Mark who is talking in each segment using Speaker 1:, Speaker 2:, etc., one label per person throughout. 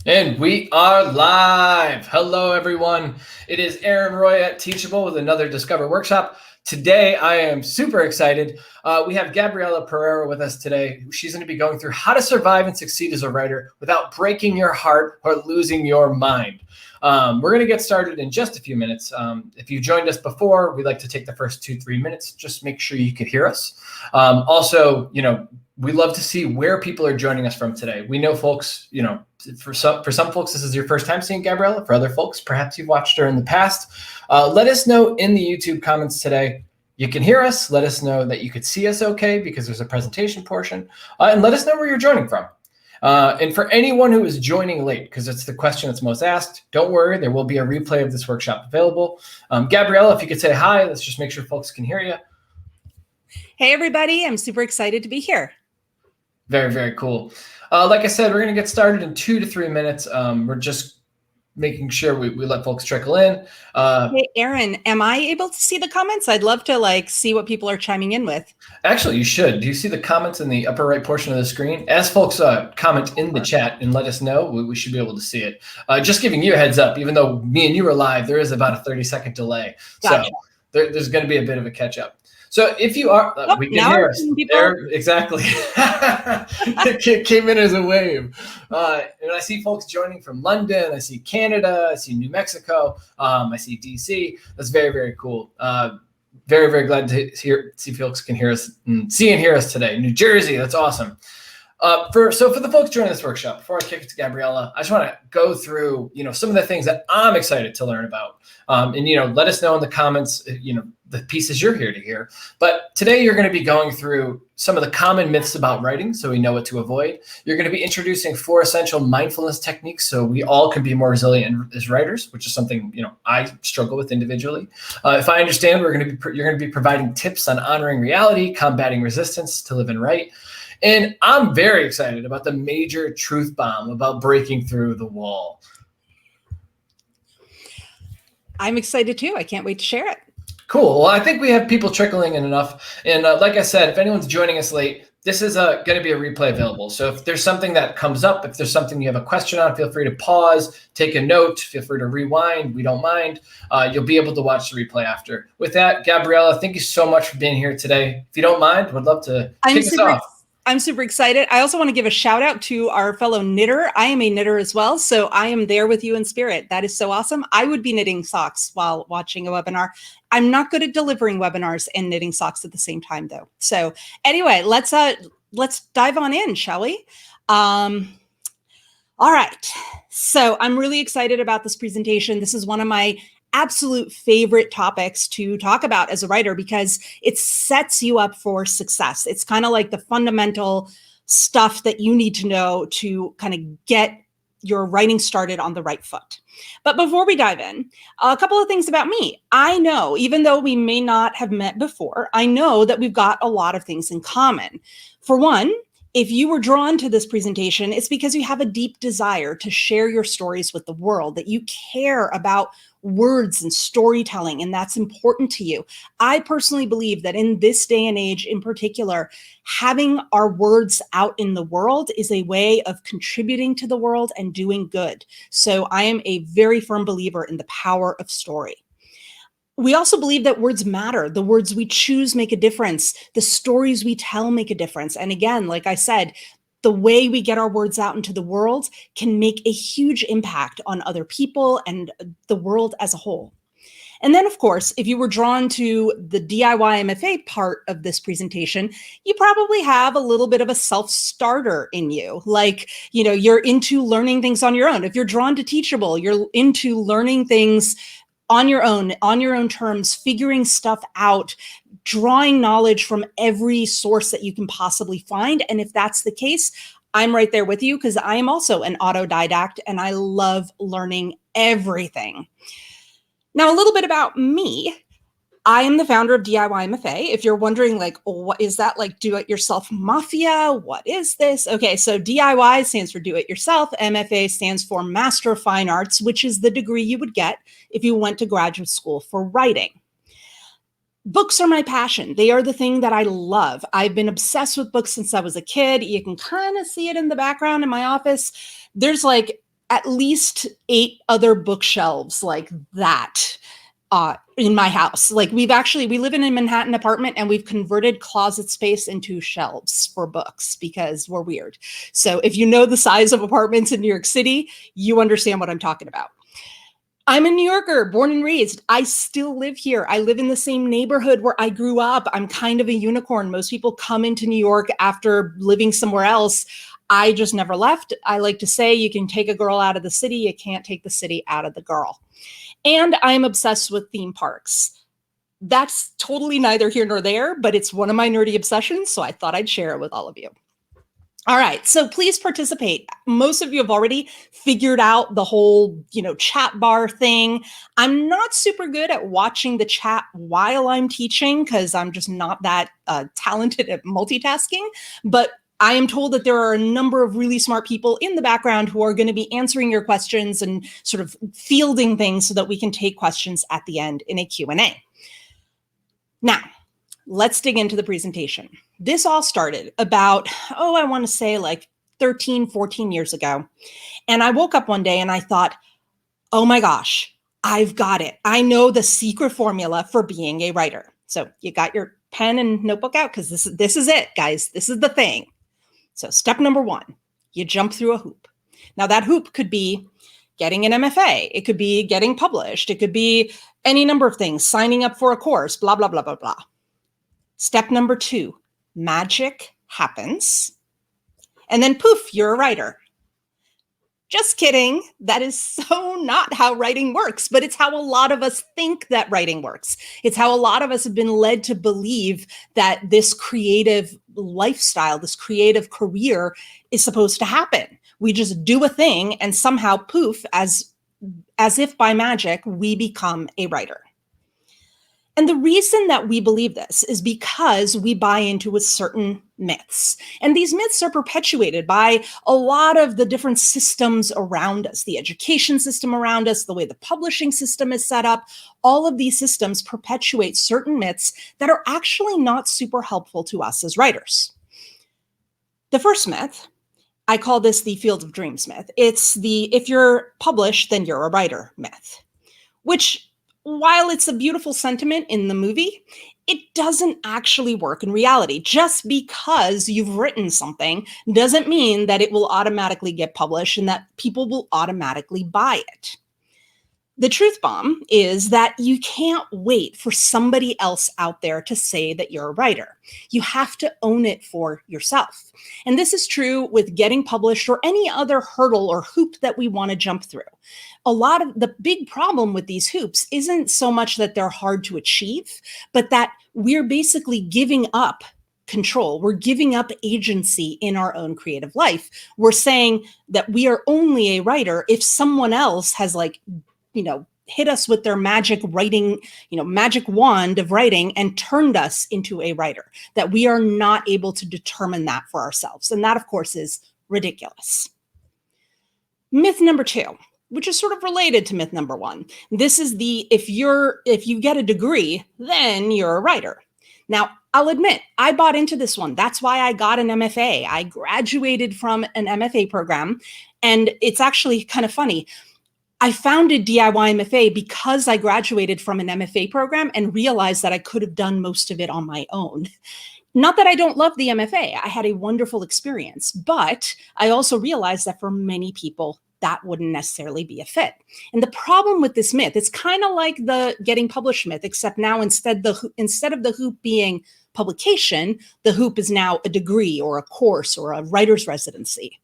Speaker 1: And we are live. Hello, everyone. It is Aaron Roy at Teachable with another Discover Workshop. Today, I am super excited. We have Gabriela Pereira with us today. She's going to be going through how to survive and succeed as a writer without breaking your heart or losing your mind. We're going to get started in just a few minutes. If you joined us before, we'd like to take the first 2-3 minutes. Just make sure you could hear us. Also, we love to see where people are joining us from today. We know folks, for some folks, this is your first time seeing Gabriela. For other folks, perhaps you've watched her in the past. Let us know in the YouTube comments today. You can hear us. Let us know that you could see us okay because there's a presentation portion. And let us know where you're joining from. And for anyone who is joining late, because it's the question that's most asked, don't worry, there will be a replay of this workshop available. Gabriela, if you could say hi, let's just make sure folks can hear you.
Speaker 2: Hey, everybody. I'm super excited to be here.
Speaker 1: Very, very cool. Like I said, we're going to get started in 2 to 3 minutes. We're just making sure we let folks trickle in.
Speaker 2: Hey, Aaron, am I able to see the comments? I'd love to see what people are chiming in with.
Speaker 1: Actually, you should. Do you see the comments in the upper right portion of the screen? As folks comment in the chat and let us know, we should be able to see it. Just giving you a heads up, even though me and you are live, there is about a 30-second delay.
Speaker 2: Gotcha.
Speaker 1: So there's going to be a bit of a catch up. So if you are, we can hear us. There, exactly. It came in as a wave. And I see folks joining from London. I see Canada. I see New Mexico. I see DC. That's very, very cool. Very, very glad to see folks can hear us and see and hear us today. New Jersey, that's awesome. For the folks joining this workshop, before I kick it to Gabriela, I just want to go through, some of the things that I'm excited to learn about. And let us know in the comments, the pieces you're here to hear. But today you're going to be going through some of the common myths about writing, so we know what to avoid. You're going to be introducing 4 essential mindfulness techniques, so we all can be more resilient as writers, which is something I struggle with individually. If I understand, you're going to be providing tips on honoring reality, combating resistance to live and write. And I'm very excited about the major truth bomb about breaking through the wall.
Speaker 2: I'm excited too. I can't wait to share it.
Speaker 1: Cool. Well, I think we have people trickling in enough. And like I said, if anyone's joining us late, this is going to be a replay available. So if there's something that comes up, if there's something you have a question on, feel free to pause, take a note, feel free to rewind. We don't mind. You'll be able to watch the replay after. With that, Gabriela, thank you so much for being here today. If you don't mind, would love to kick us off.
Speaker 2: I'm super excited. I also want to give a shout out to our fellow knitter. I am a knitter as well, so I am there with you in spirit. That is so awesome. I would be knitting socks while watching a webinar. I'm not good at delivering webinars and knitting socks at the same time, though. So anyway, let's dive on in, shall we? All right. So I'm really excited about this presentation. This is one of my absolute favorite topics to talk about as a writer because it sets you up for success. It's kind of like the fundamental stuff that you need to know to kind of get your writing started on the right foot. But before we dive in, a couple of things about me. I know, even though we may not have met before, I know that we've got a lot of things in common. For one, if you were drawn to this presentation, it's because you have a deep desire to share your stories with the world, that you care about words and storytelling, and that's important to you. I personally believe that in this day and age in particular, having our words out in the world is a way of contributing to the world and doing good. So I am a very firm believer in the power of story. We also believe that words matter. The words we choose make a difference. The stories we tell make a difference. And again, like I said, the way we get our words out into the world can make a huge impact on other people and the world as a whole. And then, of course, if you were drawn to the DIY MFA part of this presentation, you probably have a little bit of a self-starter in you. You're into learning things on your own. If you're drawn to Teachable, you're into learning things on your own terms, figuring stuff out, drawing knowledge from every source that you can possibly find. And if that's the case, I'm right there with you because I am also an autodidact and I love learning everything. Now, a little bit about me. I am the founder of DIY MFA. If you're wondering, what is that, do-it-yourself mafia? What is this? Okay, so DIY stands for do-it-yourself. MFA stands for Master of Fine Arts, which is the degree you would get if you went to graduate school for writing. Books are my passion. They are the thing that I love. I've been obsessed with books since I was a kid. You can kind of see it in the background in my office. There's at least 8 other bookshelves like that in my house. Like we live in a Manhattan apartment and we've converted closet space into shelves for books because we're weird. So if you know the size of apartments in New York City, you understand what I'm talking about. I'm a New Yorker, born and raised. I still live here. I live in the same neighborhood where I grew up. I'm kind of a unicorn. Most people come into New York after living somewhere else. I just never left. I like to say you can take a girl out of the city. You can't take the city out of the girl. And I'm obsessed with theme parks. That's totally neither here nor there, but it's one of my nerdy obsessions. So I thought I'd share it with all of you. All right, so please participate. Most of you have already figured out the whole, chat bar thing. I'm not super good at watching the chat while I'm teaching because I'm just not that talented at multitasking. But I am told that there are a number of really smart people in the background who are going to be answering your questions and sort of fielding things so that we can take questions at the end in a Q&A. Now, let's dig into the presentation. This all started about, I want to say like 13, 14 years ago. And I woke up one day and I thought, oh my gosh, I've got it. I know the secret formula for being a writer. So you got your pen and notebook out because this is it, guys. This is the thing. So step number 1, you jump through a hoop. Now that hoop could be getting an MFA. It could be getting published. It could be any number of things, signing up for a course, blah, blah, blah, blah, blah. Step number 2, magic happens. And then poof, you're a writer. Just kidding. That is so not how writing works, but it's how a lot of us think that writing works. It's how a lot of us have been led to believe that this creative lifestyle, this creative career is supposed to happen. We just do a thing and somehow poof, as if by magic, we become a writer. And the reason that we believe this is because we buy into certain myths. And these myths are perpetuated by a lot of the different systems around us, the education system around us, the way the publishing system is set up. All of these systems perpetuate certain myths that are actually not super helpful to us as writers. The first myth, I call this the field of dreams myth. It's the if you're published, then you're a writer myth, which while it's a beautiful sentiment in the movie, it doesn't actually work in reality. Just because you've written something doesn't mean that it will automatically get published and that people will automatically buy it. The truth bomb is that you can't wait for somebody else out there to say that you're a writer. You have to own it for yourself. And this is true with getting published or any other hurdle or hoop that we want to jump through. A lot of the big problem with these hoops isn't so much that they're hard to achieve, but that we're basically giving up control. We're giving up agency in our own creative life. We're saying that we are only a writer if someone else has hit us with their magic writing, magic wand of writing and turned us into a writer, that we are not able to determine that for ourselves. And that, of course, is ridiculous. Myth number 2, which is sort of related to myth number 1. This is the, if you get a degree, then you're a writer. Now, I'll admit, I bought into this one. That's why I got an MFA. I graduated from an MFA program, and it's actually kind of funny. I founded DIY MFA because I graduated from an MFA program and realized that I could have done most of it on my own. Not that I don't love the MFA. I had a wonderful experience, but I also realized that for many people, that wouldn't necessarily be a fit. And the problem with this myth, it's kind of like the getting published myth, except now instead of the hoop being publication, the hoop is now a degree or a course or a writer's residency.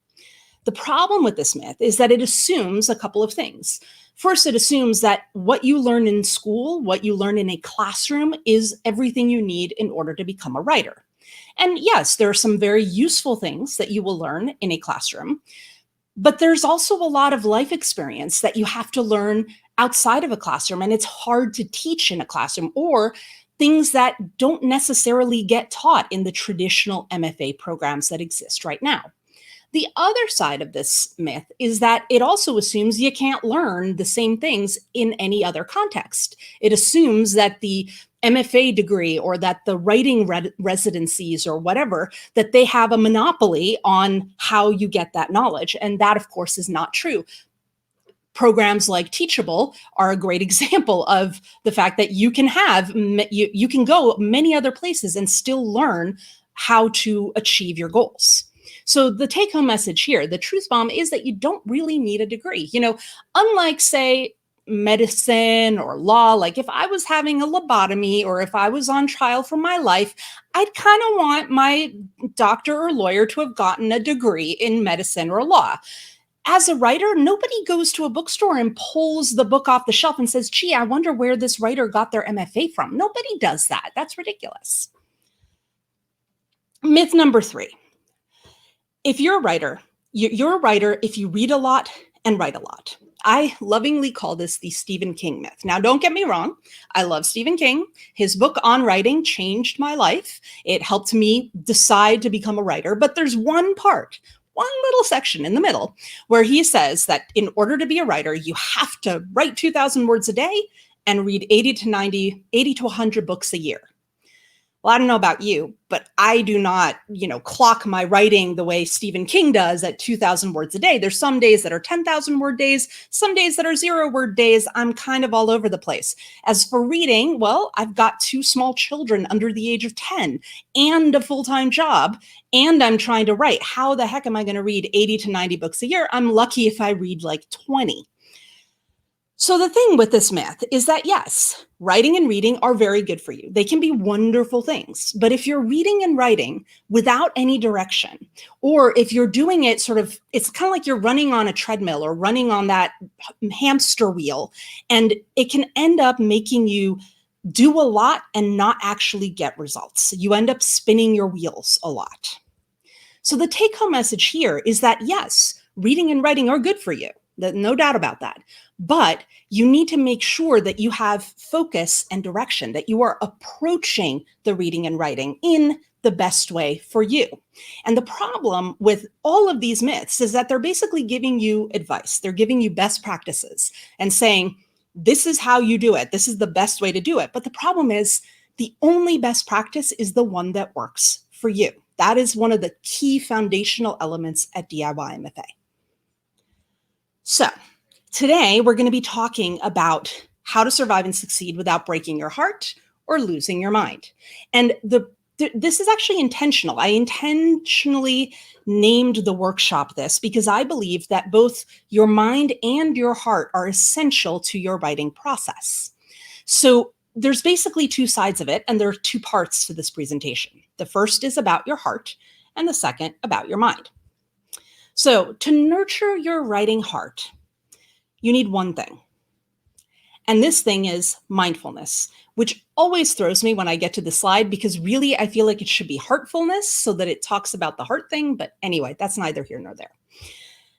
Speaker 2: The problem with this myth is that it assumes a couple of things. First, it assumes that what you learn in school, what you learn in a classroom, is everything you need in order to become a writer. And yes, there are some very useful things that you will learn in a classroom, but there's also a lot of life experience that you have to learn outside of a classroom, and it's hard to teach in a classroom, or things that don't necessarily get taught in the traditional MFA programs that exist right now. The other side of this myth is that it also assumes you can't learn the same things in any other context. It assumes that the MFA degree or that the writing residencies or whatever, that they have a monopoly on how you get that knowledge. And that, of course, is not true. programs like Teachable are a great example of the fact that you can you can go many other places and still learn how to achieve your goals. So the take-home message here, the truth bomb, is that you don't really need a degree. Unlike, say, medicine or law, like if I was having a lobotomy or if I was on trial for my life, I'd kind of want my doctor or lawyer to have gotten a degree in medicine or law. As a writer, nobody goes to a bookstore and pulls the book off the shelf and says, gee, I wonder where this writer got their MFA from. Nobody does that. That's ridiculous. Myth number 3. If you're a writer if you read a lot and write a lot. I lovingly call this the Stephen King myth. Now, don't get me wrong. I love Stephen King. His book on writing changed my life. It helped me decide to become a writer. But there's one little section in the middle where he says that in order to be a writer, you have to write 2,000 words a day and read 80 to 100 books a year. Well, I don't know about you, but I do not, clock my writing the way Stephen King does at 2,000 words a day. There's some days that are 10,000 word days, some days that are 0 word days. I'm kind of all over the place. As for reading, well, I've got 2 small children under the age of 10 and a full-time job, and I'm trying to write. How the heck am I going to read 80 to 90 books a year? I'm lucky if I read like 20. So the thing with this myth is that, yes, writing and reading are very good for you. They can be wonderful things. But if you're reading and writing without any direction, or if you're doing it it's kind of like you're running on a treadmill or running on that hamster wheel, and it can end up making you do a lot and not actually get results. You end up spinning your wheels a lot. So the take-home message here is that, yes, reading and writing are good for you. No doubt about that. But you need to make sure that you have focus and direction, that you are approaching the reading and writing in the best way for you. And the problem with all of these myths is that they're basically giving you advice. They're giving you best practices and saying, this is how you do it. This is the best way to do it. But the problem is the only best practice is the one that works for you. That is one of the key foundational elements at DIY MFA. So today we're going to be talking about how to survive and succeed without breaking your heart or losing your mind. And this is actually intentional. I intentionally named the workshop this because I believe that both your mind and your heart are essential to your writing process. So there's basically 2 sides of it, and there are 2 parts to this presentation. The first is about your heart, and the second about your mind. So to nurture your writing heart, you need one thing. And this thing is mindfulness, which always throws me when I get to the slide because really I feel like it should be heartfulness so that it talks about the heart thing. But anyway, that's neither here nor there.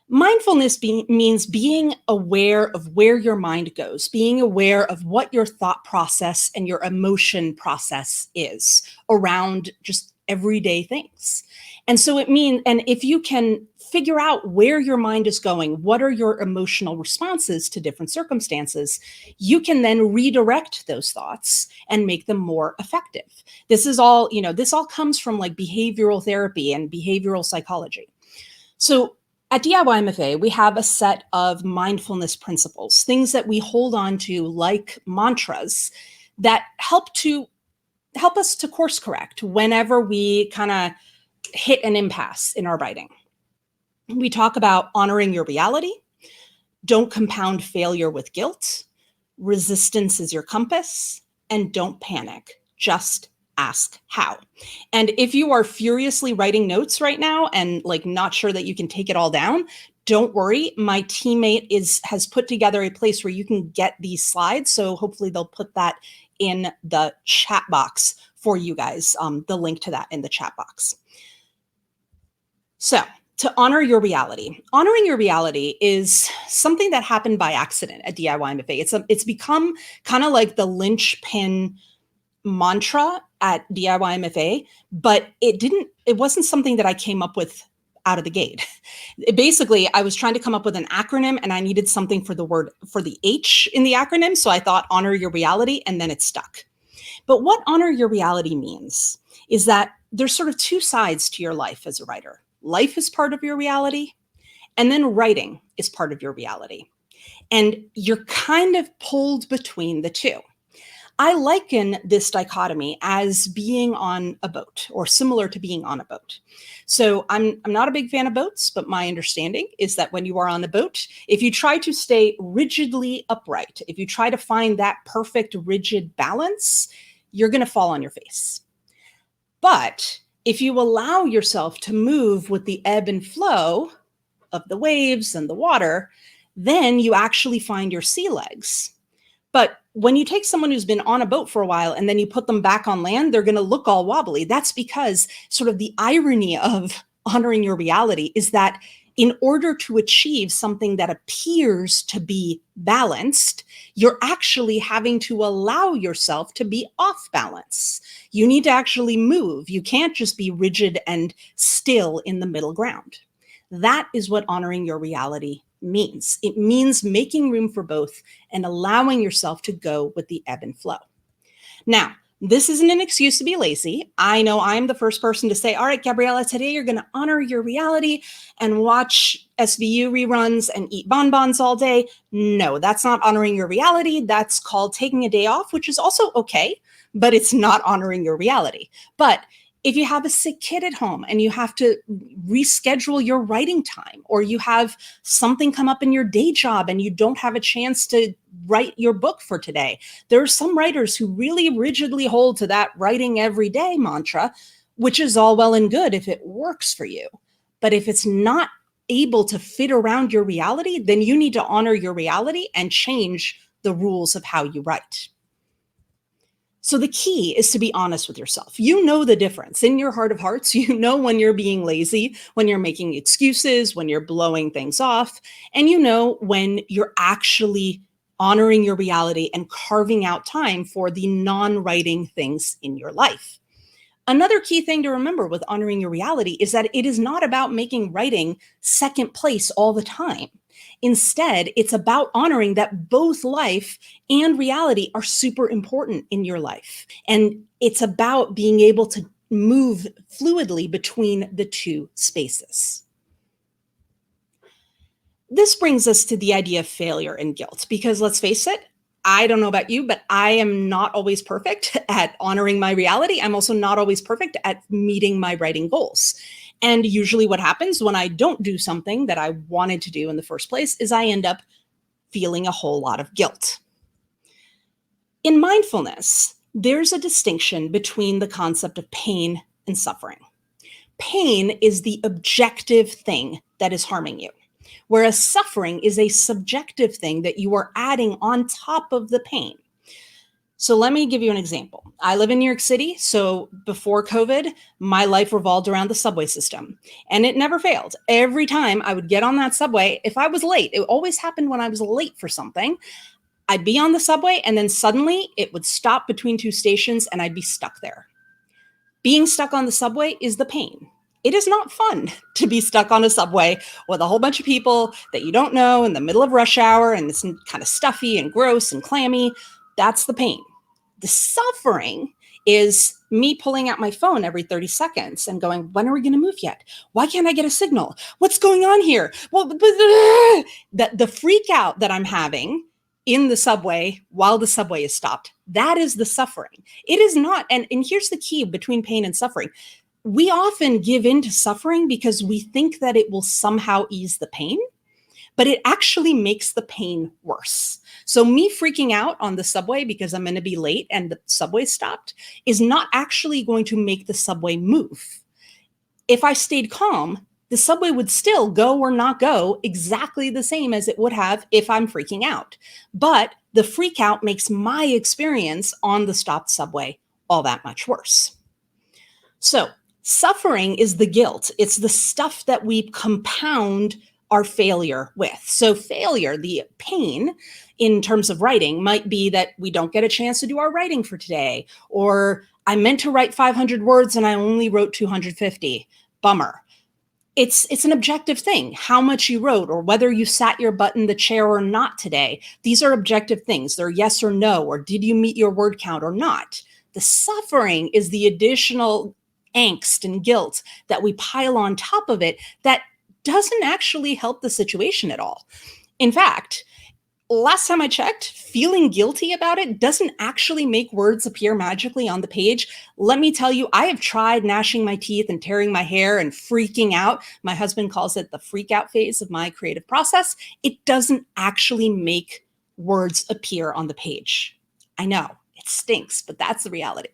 Speaker 2: Mindfulness means being aware of where your mind goes, being aware of what your thought process and your emotion process is around just everyday things. And so and if you can figure out where your mind is going, what are your emotional responses to different circumstances, you can then redirect those thoughts and make them more effective. This all comes from like behavioral therapy and behavioral psychology. So at DIY MFA, we have a set of mindfulness principles, things that we hold on to like mantras that help us to course correct whenever we kind of hit an impasse in our writing. We talk about honoring your reality, don't compound failure with guilt, resistance is your compass, and don't panic, just ask how. And if you are furiously writing notes right now and like not sure that you can take it all down, don't worry. My teammate has put together a place where you can get these slides. So hopefully they'll put that in the chat box for you guys, the link to that in the chat box. So to honor your reality. Honoring your reality is something that happened by accident at DIY MFA. It's become kind of like the linchpin mantra at DIY MFA, but it wasn't something that I came up with out of the gate. Basically, I was trying to come up with an acronym and I needed something for the H in the acronym. So I thought honor your reality, and then it stuck. But what honor your reality means is that there's sort of 2 sides to your life as a writer. Life is part of your reality, and then writing is part of your reality. And you're kind of pulled between the two. I liken this dichotomy as being on a boat, or similar to being on a boat. So I'm not a big fan of boats, but my understanding is that when you are on a boat, if you try to stay rigidly upright, if you try to find that perfect rigid balance, you're going to fall on your face. But if you allow yourself to move with the ebb and flow of the waves and the water, then you actually find your sea legs. But when you take someone who's been on a boat for a while and then you put them back on land, they're going to look all wobbly. That's because sort of the irony of honoring your reality is that in order to achieve something that appears to be balanced, you're actually having to allow yourself to be off balance. You need to actually move. You can't just be rigid and still in the middle ground. That is what honoring your reality means. It means making room for both and allowing yourself to go with the ebb and flow. Now, this isn't an excuse to be lazy. I know I'm the first person to say, all right, Gabriela, today you're going to honor your reality and watch SVU reruns and eat bonbons all day. No, that's not honoring your reality. That's called taking a day off, which is also okay, but it's not honoring your reality. But if you have a sick kid at home and you have to reschedule your writing time, or you have something come up in your day job and you don't have a chance to write your book for today, there are some writers who really rigidly hold to that writing every day mantra, which is all well and good if it works for you. But if it's not able to fit around your reality, then you need to honor your reality and change the rules of how you write. So the key is to be honest with yourself. You know the difference in your heart of hearts. You know when you're being lazy, when you're making excuses, when you're blowing things off, and you know when you're actually honoring your reality and carving out time for the non-writing things in your life. Another key thing to remember with honoring your reality is that it is not about making writing second place all the time. Instead, it's about honoring that both life and reality are super important in your life. And it's about being able to move fluidly between the two spaces. This brings us to the idea of failure and guilt, because let's face it, I don't know about you, but I am not always perfect at honoring my reality. I'm also not always perfect at meeting my writing goals. And usually what happens when I don't do something that I wanted to do in the first place is I end up feeling a whole lot of guilt. In mindfulness, there's a distinction between the concept of pain and suffering. Pain is the objective thing that is harming you, whereas suffering is a subjective thing that you are adding on top of the pain. So let me give you an example. I live in New York City. So before COVID, my life revolved around the subway system, and it never failed. Every time I would get on that subway, if I was late, it always happened when I was late for something, I'd be on the subway and then suddenly it would stop between two stations and I'd be stuck there. Being stuck on the subway is the pain. It is not fun to be stuck on a subway with a whole bunch of people that you don't know in the middle of rush hour, and it's kind of stuffy and gross and clammy. That's the pain. The suffering is me pulling out my phone every 30 seconds and going, when are we going to move yet? Why can't I get a signal? What's going on here? Well, the freak out that I'm having in the subway while the subway is stopped, that is the suffering. It is not. And here's the key between pain and suffering. We often give in to suffering because we think that it will somehow ease the pain, but it actually makes the pain worse. So me freaking out on the subway because I'm going to be late and the subway stopped is not actually going to make the subway move. If I stayed calm, the subway would still go or not go exactly the same as it would have if I'm freaking out. But the freak out makes my experience on the stopped subway all that much worse. So suffering is the guilt. It's the stuff that we compound our failure with. So failure, the pain in terms of writing, might be that we don't get a chance to do our writing for today, or I meant to write 500 words and I only wrote 250. Bummer. It's an objective thing, how much you wrote or whether you sat your butt in the chair or not today. These are objective things. They're yes or no, or did you meet your word count or not? The suffering is the additional angst and guilt that we pile on top of it that doesn't actually help the situation at all. In fact, last time I checked, feeling guilty about it doesn't actually make words appear magically on the page. Let me tell you, I have tried gnashing my teeth and tearing my hair and freaking out. My husband calls it the freak out phase of my creative process. It doesn't actually make words appear on the page. I know it stinks, but that's the reality.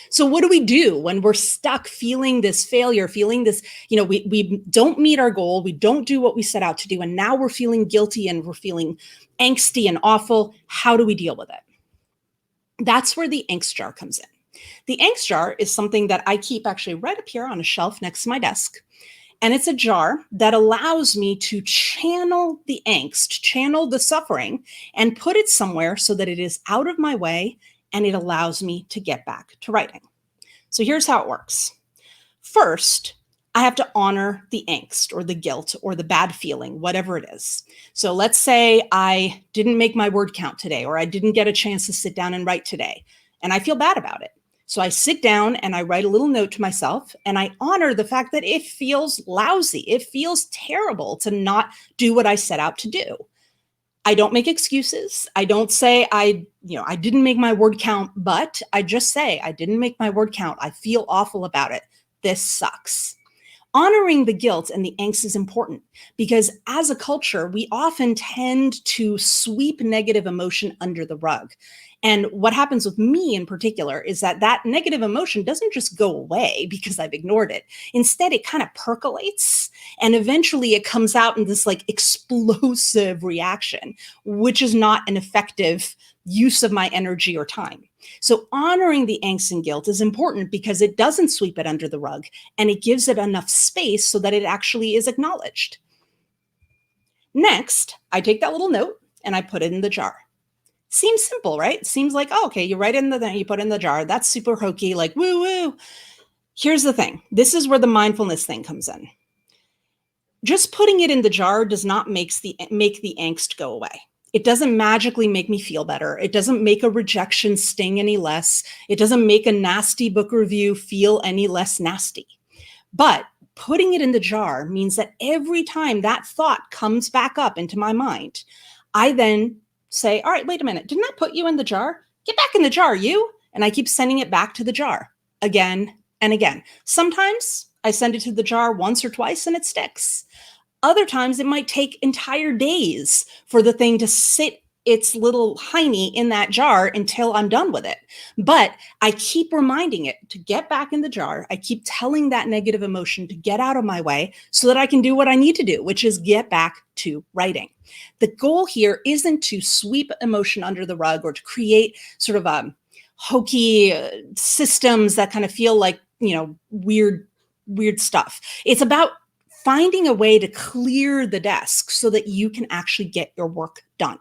Speaker 2: So what do we do when we're stuck feeling this failure, feeling this, we don't meet our goal, we don't do what we set out to do, and now we're feeling guilty and we're feeling angsty and awful? How do we deal with it? That's where the Angst Jar comes in. The Angst Jar is something that I keep actually right up here on a shelf next to my desk. And it's a jar that allows me to channel the angst, channel the suffering, and put it somewhere so that it is out of my way and it allows me to get back to writing. So here's how it works. First, I have to honor the angst or the guilt or the bad feeling, whatever it is. So let's say I didn't make my word count today, or I didn't get a chance to sit down and write today, and I feel bad about it. So I sit down and I write a little note to myself, and I honor the fact that it feels lousy. It feels terrible to not do what I set out to do. I don't make excuses. I don't say I didn't make my word count, but I just say I didn't make my word count. I feel awful about it. This sucks. Honoring the guilt and the angst is important because as a culture, we often tend to sweep negative emotion under the rug. And what happens with me in particular is that negative emotion doesn't just go away because I've ignored it. Instead, it kind of percolates and eventually it comes out in this like explosive reaction, which is not an effective use of my energy or time. So honoring the angst and guilt is important because it doesn't sweep it under the rug and it gives it enough space so that it actually is acknowledged. Next, I take that little note and I put it in the jar. Seems simple, right? Seems like, oh, okay, you write in you put in the jar. That's super hokey, like woo woo. Here's the thing. This is where the mindfulness thing comes in. Just putting it in the jar does not make the angst go away. It doesn't magically make me feel better. It doesn't make a rejection sting any less. It doesn't make a nasty book review feel any less nasty. But putting it in the jar means that every time that thought comes back up into my mind, I then say, all right, wait a minute. Didn't I put you in the jar? Get back in the jar, you. And I keep sending it back to the jar again and again. Sometimes I send it to the jar once or twice and it sticks. Other times it might take entire days for the thing to sit its little hiney in that jar until I'm done with it. But I keep reminding it to get back in the jar. I keep telling that negative emotion to get out of my way so that I can do what I need to do, which is get back to writing. The goal here isn't to sweep emotion under the rug or to create sort of hokey systems that kind of feel like, weird stuff. It's about finding a way to clear the desk so that you can actually get your work done.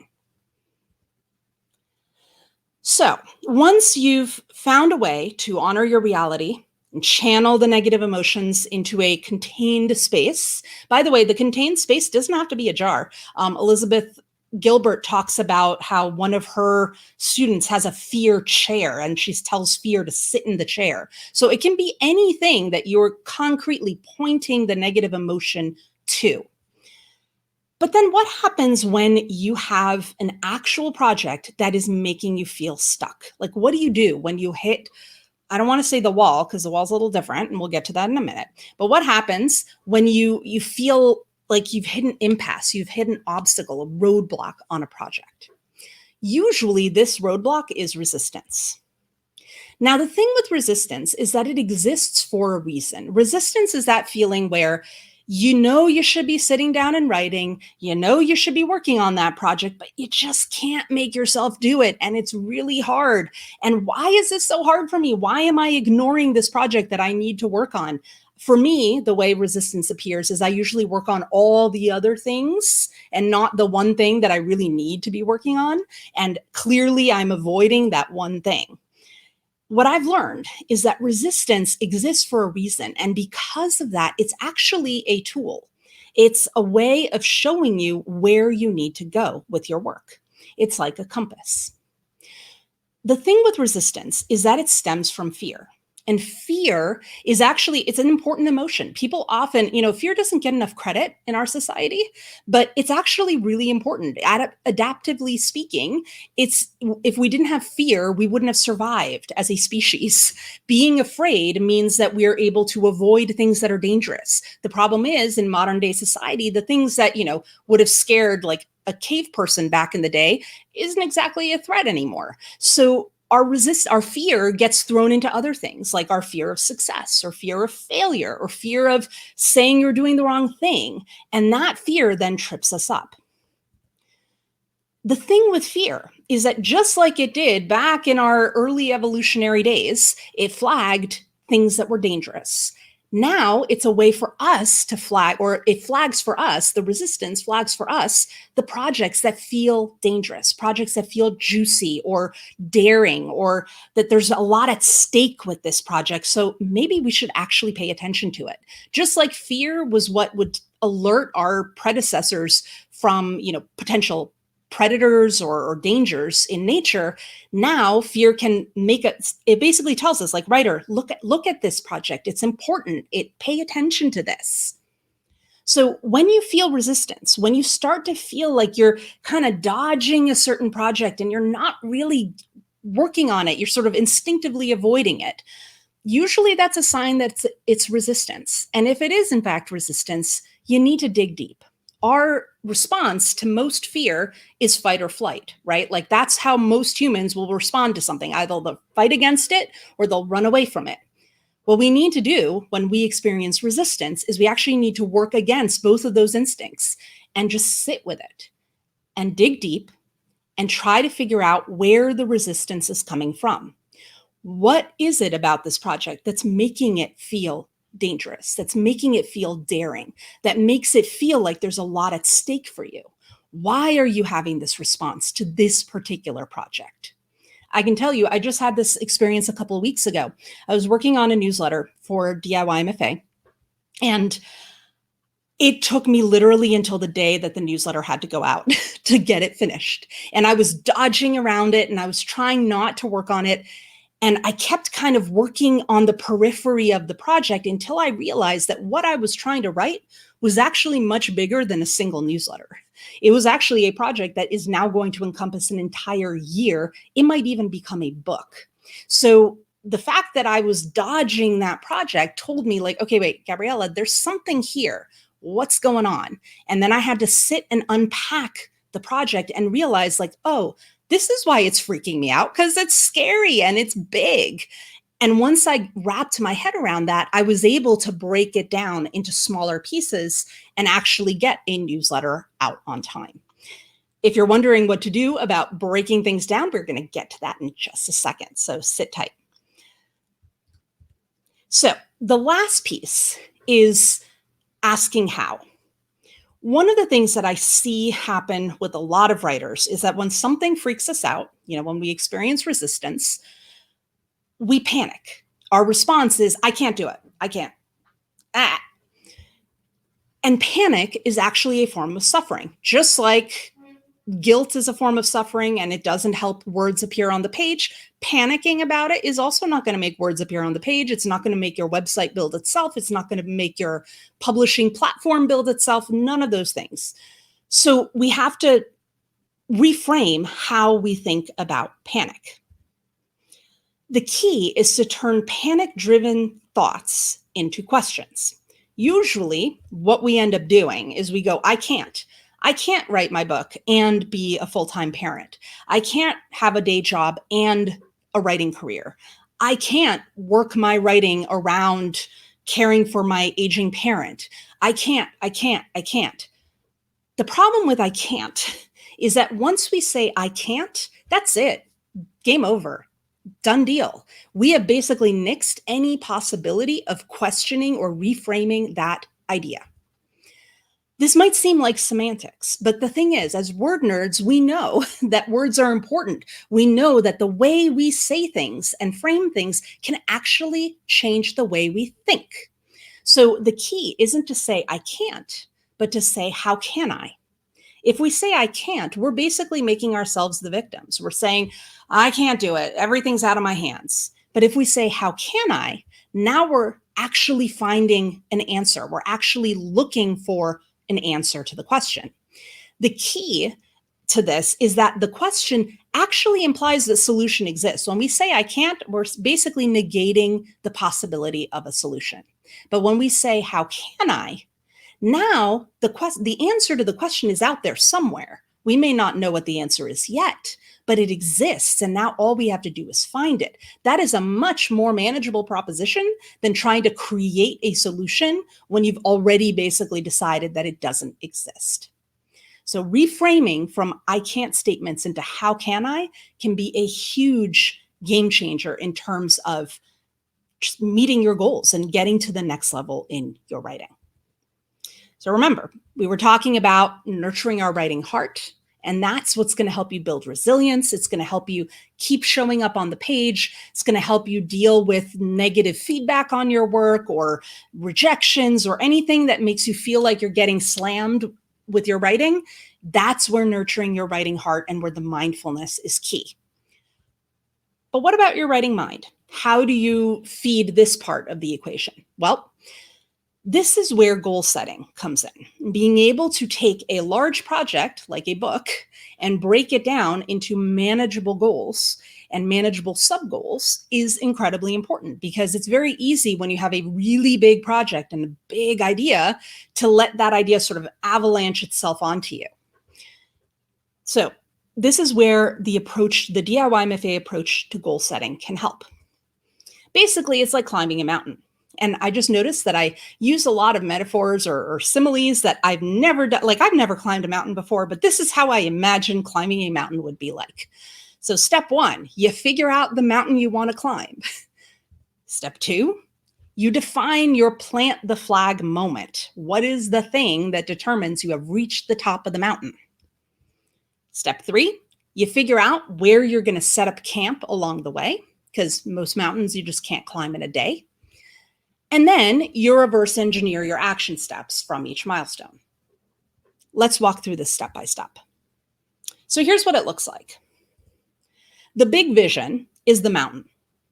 Speaker 2: So once you've found a way to honor your reality and channel the negative emotions into a contained space, by the way, the contained space doesn't have to be a jar. Elizabeth Gilbert talks about how one of her students has a fear chair and she tells fear to sit in the chair. So it can be anything that you're concretely pointing the negative emotion to. But then what happens when you have an actual project that is making you feel stuck? Like, what do you do when you hit, I don't want to say the wall because the wall's a little different and we'll get to that in a minute. But what happens when you feel like you've hit an impasse, you've hit an obstacle, a roadblock on a project? Usually this roadblock is resistance. Now, the thing with resistance is that it exists for a reason. Resistance is that feeling where you should be sitting down and writing, you should be working on that project, but you just can't make yourself do it. And it's really hard. And why is this so hard for me? Why am I ignoring this project that I need to work on? For me, the way resistance appears is I usually work on all the other things and not the one thing that I really need to be working on. And clearly I'm avoiding that one thing. What I've learned is that resistance exists for a reason. And because of that, it's actually a tool. It's a way of showing you where you need to go with your work. It's like a compass. The thing with resistance is that it stems from fear. And fear is actually, it's an important emotion. People often, fear doesn't get enough credit in our society, but it's actually really important. Adaptively speaking, if we didn't have fear, we wouldn't have survived as a species. Being afraid means that we're able to avoid things that are dangerous. The problem is, in modern day society, the things that, would have scared like a cave person back in the day isn't exactly a threat anymore. So our fear gets thrown into other things, like our fear of success or fear of failure or fear of saying you're doing the wrong thing. And that fear then trips us up. The thing with fear is that just like it did back in our early evolutionary days, it flagged things that were dangerous. Now it's a way for us to flag, or it flags for us, the resistance flags for us, the projects that feel dangerous, projects that feel juicy or daring, or that there's a lot at stake with this project. So maybe we should actually pay attention to it. Just like fear was what would alert our predecessors from, potential predators or dangers in nature. Now fear can make it basically tells us, like, writer, look at this project. It's important. Pay attention to this. So when you feel resistance, when you start to feel like you're kind of dodging a certain project and you're not really working on it, you're sort of instinctively avoiding it, usually that's a sign that it's resistance. And if it is in fact resistance, you need to dig deep. Our response to most fear is fight or flight, right? Like that's how most humans will respond to something. Either they'll fight against it or they'll run away from it. What we need to do when we experience resistance is we actually need to work against both of those instincts and just sit with it and dig deep and try to figure out where the resistance is coming from. What is it about this project that's making it feel dangerous, that's making it feel daring, that makes it feel like there's a lot at stake for you? Why are you having this response to this particular project? I can tell you, I just had this experience a couple of weeks ago. I was working on a newsletter for DIY MFA, and it took me literally until the day that the newsletter had to go out to get it finished. And I was dodging around it and I was trying not to work on it. And I kept kind of working on the periphery of the project until I realized that what I was trying to write was actually much bigger than a single newsletter. It was actually a project that is now going to encompass an entire year. It might even become a book. So the fact that I was dodging that project told me, like, okay, wait, Gabriela, there's something here. What's going on? And then I had to sit and unpack the project and realize, like, oh, this is why it's freaking me out, because it's scary and it's big. And once I wrapped my head around that, I was able to break it down into smaller pieces and actually get a newsletter out on time. If you're wondering what to do about breaking things down, we're going to get to that in just a second. So sit tight. So the last piece is asking how. One of the things that I see happen with a lot of writers is that when something freaks us out, when we experience resistance, we panic. Our response is, I can't do it. I can't. And panic is actually a form of suffering, just like guilt is a form of suffering and it doesn't help words appear on the page. Panicking about it is also not going to make words appear on the page. It's not going to make your website build itself. It's not going to make your publishing platform build itself. None of those things. So we have to reframe how we think about panic. The key is to turn panic-driven thoughts into questions. Usually, what we end up doing is we go, I can't write my book and be a full-time parent. I can't have a day job and a writing career. I can't work my writing around caring for my aging parent. I can't. The problem with I can't is that once we say I can't, that's it. Game over. Done deal. We have basically nixed any possibility of questioning or reframing that idea. This might seem like semantics, but the thing is, as word nerds, we know that words are important. We know that the way we say things and frame things can actually change the way we think. So the key isn't to say I can't, but to say how can I? If we say I can't, we're basically making ourselves the victims. We're saying, I can't do it. Everything's out of my hands. But if we say, how can I? Now we're actually finding an answer. We're actually looking for an answer to the question. The key to this is that the question actually implies that solution exists. When we say I can't, we're basically negating the possibility of a solution. But when we say, how can I? Now the answer to the question is out there somewhere. We may not know what the answer is yet, but it exists. And now all we have to do is find it. That is a much more manageable proposition than trying to create a solution when you've already basically decided that it doesn't exist. So reframing from I can't statements into how can I can be a huge game changer in terms of just meeting your goals and getting to the next level in your writing. So remember, we were talking about nurturing our writing heart, and that's what's going to help you build resilience. It's going to help you keep showing up on the page. It's going to help you deal with negative feedback on your work or rejections or anything that makes you feel like you're getting slammed with your writing. That's where nurturing your writing heart and where the mindfulness is key. But what about your writing mind? How do you feed this part of the equation? Well, this is where goal setting comes in. Being able to take a large project like a book and break it down into manageable goals and manageable sub-goals is incredibly important, because it's very easy when you have a really big project and a big idea to let that idea sort of avalanche itself onto you. So this is where the DIY MFA approach to goal setting can help. Basically, it's like climbing a mountain. And I just noticed that I use a lot of metaphors or similes that I've never done. Like, I've never climbed a mountain before, but this is how I imagine climbing a mountain would be like. So step 1, you figure out the mountain you want to climb. Step 2, you define your plant the flag moment. What is the thing that determines you have reached the top of the mountain? Step 3, you figure out where you're going to set up camp along the way, because most mountains you just can't climb in a day. And then you reverse engineer your action steps from each milestone. Let's walk through this step by step. So here's what it looks like. The big vision is the mountain.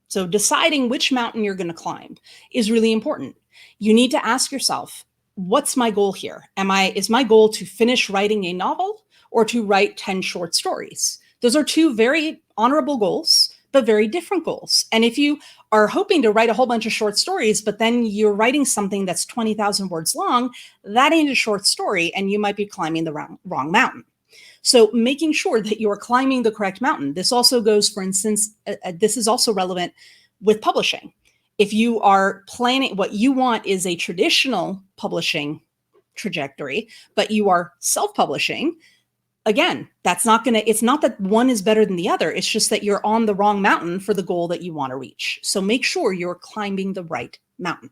Speaker 2: So deciding which mountain you're going to climb is really important. You need to ask yourself, what's my goal here? Is my goal to finish writing a novel or to write 10 short stories? Those are two very honorable goals, but very different goals. And if you are hoping to write a whole bunch of short stories, but then you're writing something that's 20,000 words long, that ain't a short story, and you might be climbing the wrong mountain. So making sure that you are climbing the correct mountain. This also goes, for instance, this is also relevant with publishing. If you are planning, what you want is a traditional publishing trajectory, but you are self-publishing, again, it's not that one is better than the other. It's just that you're on the wrong mountain for the goal that you want to reach. So make sure you're climbing the right mountain.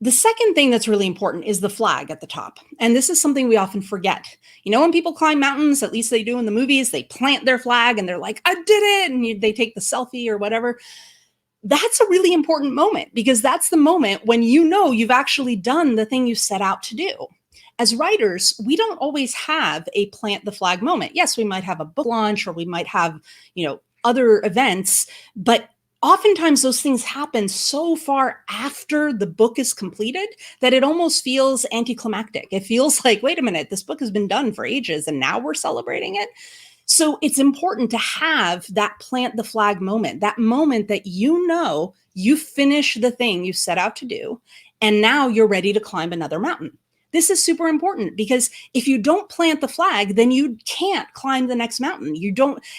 Speaker 2: The second thing that's really important is the flag at the top. And this is something we often forget. You know, when people climb mountains, at least they do in the movies, they plant their flag and they're like, I did it. And they take the selfie or whatever. That's a really important moment, because that's the moment when you know you've actually done the thing you set out to do. As writers, we don't always have a plant the flag moment. Yes, we might have a book launch, or we might have, other events, but oftentimes those things happen so far after the book is completed that it almost feels anticlimactic. It feels like, wait a minute, this book has been done for ages and now we're celebrating it. So it's important to have that plant the flag moment, that moment that you finish the thing you set out to do, and now you're ready to climb another mountain. This is super important, because if you don't plant the flag, then you can't climb the next mountain.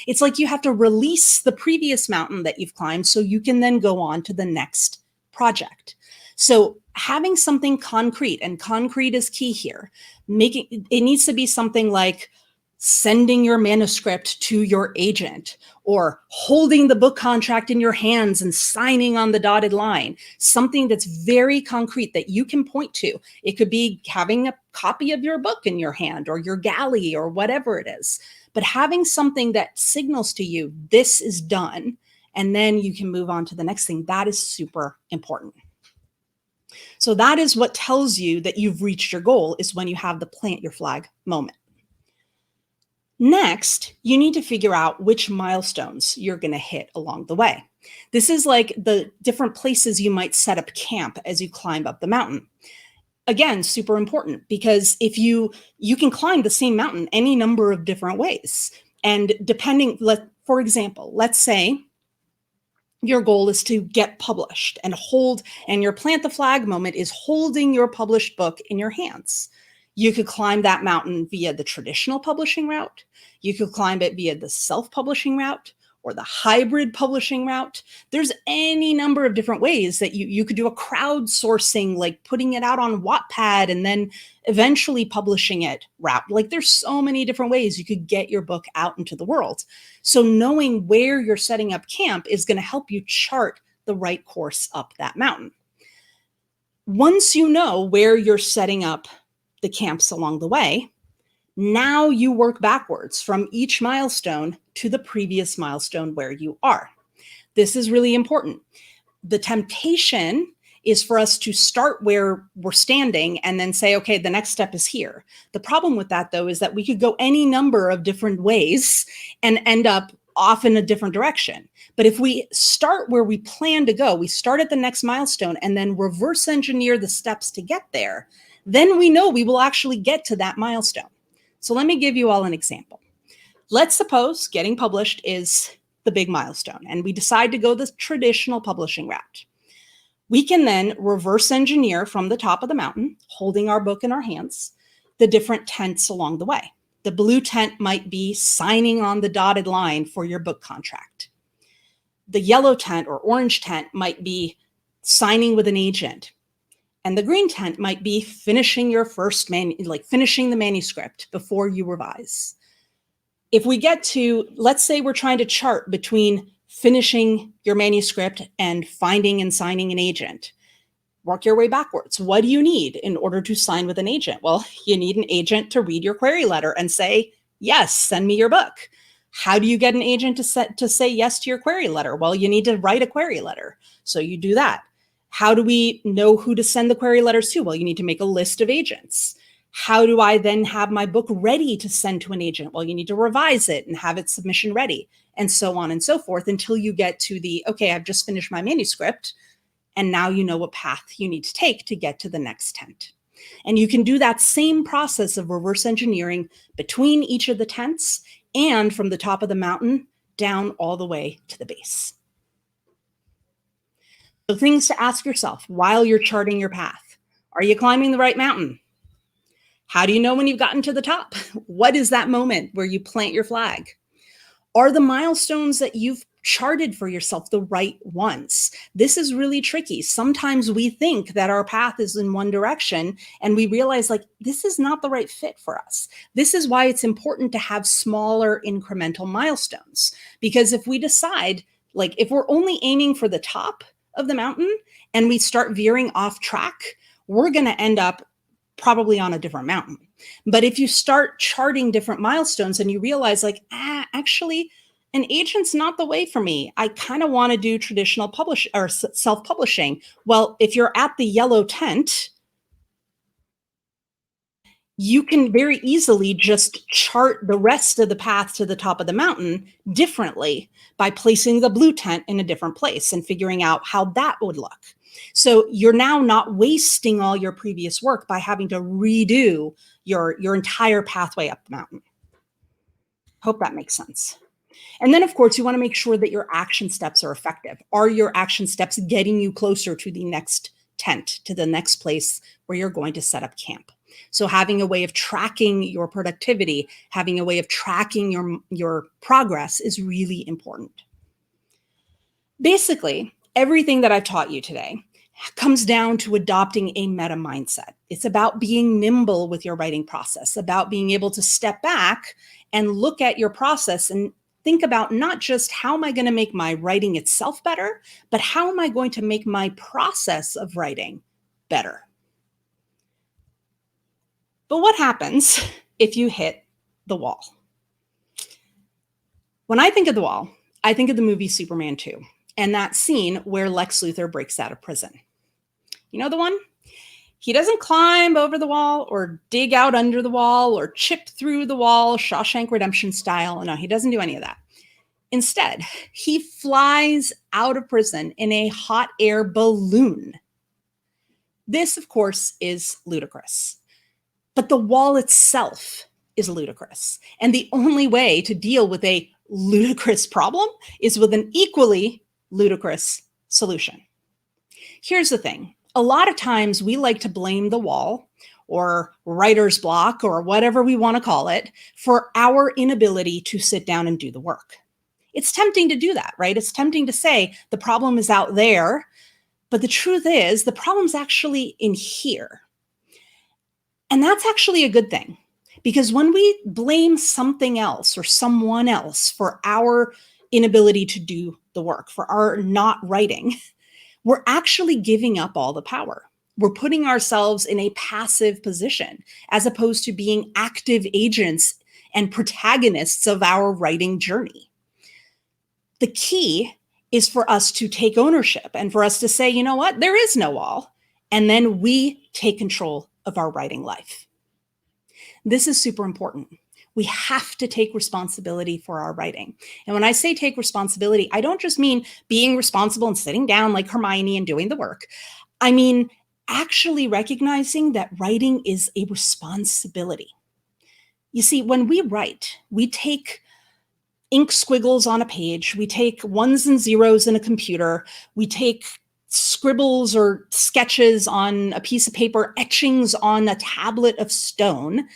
Speaker 2: It's like you have to release the previous mountain that you've climbed so you can then go on to the next project. So having something concrete, and concrete is key here, it needs to be something like sending your manuscript to your agent, or holding the book contract in your hands and signing on the dotted line, something that's very concrete that you can point to. It could be having a copy of your book in your hand, or your galley, or whatever it is, but having something that signals to you this is done, and then you can move on to the next thing. That is super important. So that is what tells you that you've reached your goal, is when you have the plant your flag moment. Next, you need to figure out which milestones you're going to hit along the way. This is like the different places you might set up camp as you climb up the mountain. Again, super important, because if you can climb the same mountain any number of different ways. And depending, for example, let's say your goal is to get published and your plant the flag moment is holding your published book in your hands. You could climb that mountain via the traditional publishing route. You could climb it via the self-publishing route or the hybrid publishing route. There's any number of different ways that you could do a crowdsourcing, like putting it out on Wattpad and then eventually publishing it route. Like there's so many different ways you could get your book out into the world. So knowing where you're setting up camp is going to help you chart the right course up that mountain. Once you know where you're setting up the camps along the way, now you work backwards from each milestone to the previous milestone where you are. This is really important. The temptation is for us to start where we're standing and then say, okay, the next step is here. The problem with that, though, is that we could go any number of different ways and end up off in a different direction. But if we start where we plan to go, we start at the next milestone and then reverse engineer the steps to get there, then we know we will actually get to that milestone. So let me give you all an example. Let's suppose getting published is the big milestone, and we decide to go the traditional publishing route. We can then reverse engineer from the top of the mountain, holding our book in our hands, the different tents along the way. The blue tent might be signing on the dotted line for your book contract. The yellow tent or orange tent might be signing with an agent. And the green tent might be finishing your first finishing the manuscript before you revise. If we get to, let's say we're trying to chart between finishing your manuscript and finding and signing an agent, work your way backwards. What do you need in order to sign with an agent? Well, you need an agent to read your query letter and say, yes, send me your book. How do you get an agent to say yes to your query letter? Well, you need to write a query letter. So you do that. How do we know who to send the query letters to? Well, you need to make a list of agents. How do I then have my book ready to send to an agent? Well, you need to revise it and have its submission ready, and so on and so forth until you get to the, okay, I've just finished my manuscript, and now you know what path you need to take to get to the next tent. And you can do that same process of reverse engineering between each of the tents and from the top of the mountain down all the way to the base. So things to ask yourself while you're charting your path. Are you climbing the right mountain? How do you know when you've gotten to the top? What is that moment where you plant your flag? Are the milestones that you've charted for yourself the right ones? This is really tricky. Sometimes we think that our path is in one direction and we realize like this is not the right fit for us. This is why it's important to have smaller incremental milestones, because if we decide, like if we're only aiming for the top of the mountain and we start veering off track, we're going to end up probably on a different mountain. But if you start charting different milestones and you realize like, actually an agent's not the way for me. I kind of want to do traditional self-publishing. Well, if you're at the yellow tent, you can very easily just chart the rest of the path to the top of the mountain differently by placing the blue tent in a different place and figuring out how that would look. So you're now not wasting all your previous work by having to redo your entire pathway up the mountain. Hope that makes sense. And then, of course, you want to make sure that your action steps are effective. Are your action steps getting you closer to the next tent, to the next place where you're going to set up camp? So having a way of tracking your productivity, having a way of tracking your progress is really important. Basically, everything that I've taught you today comes down to adopting a meta mindset. It's about being nimble with your writing process, about being able to step back and look at your process and think about not just how am I going to make my writing itself better, but how am I going to make my process of writing better? But what happens if you hit the wall? When I think of the wall, I think of the movie Superman 2 and that scene where Lex Luthor breaks out of prison. You know the one? He doesn't climb over the wall or dig out under the wall or chip through the wall, Shawshank Redemption style. No, he doesn't do any of that. Instead, he flies out of prison in a hot air balloon. This, of course, is ludicrous. But the wall itself is ludicrous. And the only way to deal with a ludicrous problem is with an equally ludicrous solution. Here's the thing. A lot of times we like to blame the wall or writer's block or whatever we want to call it for our inability to sit down and do the work. It's tempting to do that, right? It's tempting to say the problem is out there, but the truth is the problem's actually in here. And that's actually a good thing, because when we blame something else or someone else for our inability to do the work, for our not writing, we're actually giving up all the power. We're putting ourselves in a passive position as opposed to being active agents and protagonists of our writing journey. The key is for us to take ownership and for us to say, you know what, there is no wall. And then we take control of our writing life. This is super important. We have to take responsibility for our writing. And when I say take responsibility, I don't just mean being responsible and sitting down like Hermione and doing the work. I mean, actually recognizing that writing is a responsibility. You see, when we write, we take ink squiggles on a page, we take ones and zeros in a computer, we take scribbles or sketches on a piece of paper, etchings on a tablet of stone,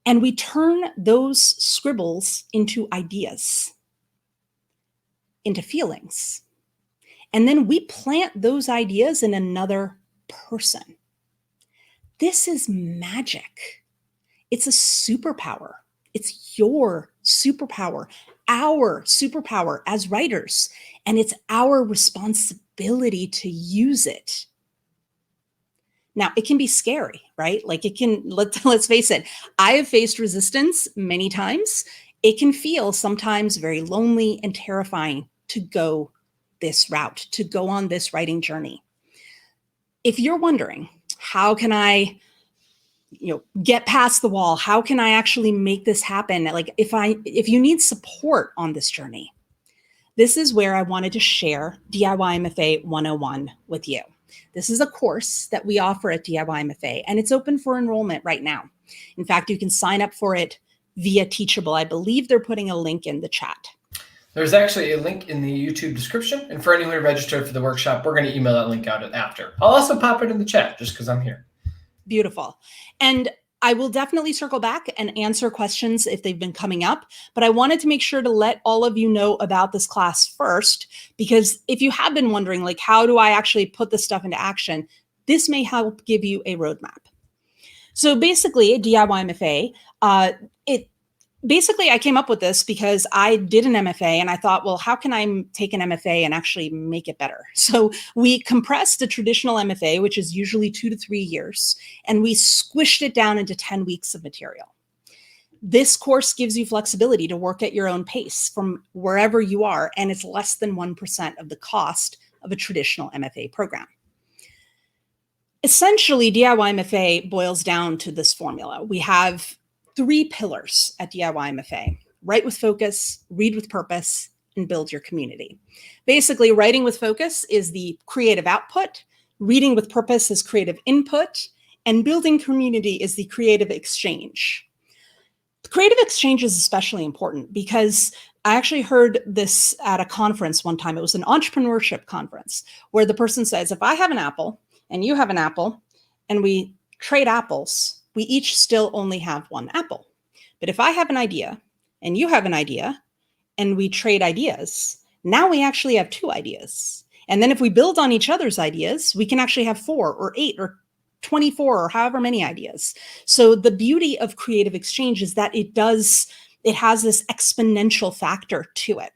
Speaker 2: and we turn those scribbles into ideas, into feelings. And then we plant those ideas in another person. This is magic. It's a superpower. It's your superpower, our superpower as writers, and it's our responsibility to use it. Now, it can be scary, right? Like it can, let's face it, I have faced resistance many times. It can feel sometimes very lonely and terrifying to go this route, to go on this writing journey. If you're wondering, how can I get past the wall? How can I actually make this happen? Like if you need support on this journey, this is where I wanted to share DIY MFA 101 with you. This is a course that we offer at DIY MFA, and it's open for enrollment right now. In fact, you can sign up for it via Teachable. I believe they're putting a link in the chat.
Speaker 1: There's actually a link in the YouTube description. And for anyone who registered for the workshop, we're going to email that link out after. I'll also pop it in the chat just because I'm here.
Speaker 2: Beautiful. And I will definitely circle back and answer questions if they've been coming up, but I wanted to make sure to let all of you know about this class first, because if you have been wondering, like, how do I actually put this stuff into action? This may help give you a roadmap. So basically, DIY MFA, Basically, I came up with this because I did an MFA and I thought, well, how can I take an MFA and actually make it better? So we compressed a traditional MFA, which is usually 2 to 3 years, and we squished it down into 10 weeks of material. This course gives you flexibility to work at your own pace from wherever you are, and it's less than 1% of the cost of a traditional MFA program. Essentially, DIY MFA boils down to this formula. We have 3 pillars at DIY MFA: write with focus, read with purpose, and build your community. Basically, writing with focus is the creative output, reading with purpose is creative input, and building community is the creative exchange. The creative exchange is especially important because I actually heard this at a conference one time. It was an entrepreneurship conference where the person says, if I have an apple and you have an apple and we trade apples, we each still only have 1 apple. But if I have an idea and you have an idea and we trade ideas, now we actually have 2 ideas. And then if we build on each other's ideas, we can actually have 4 or 8 or 24 or however many ideas. So the beauty of creative exchange is that it has this exponential factor to it.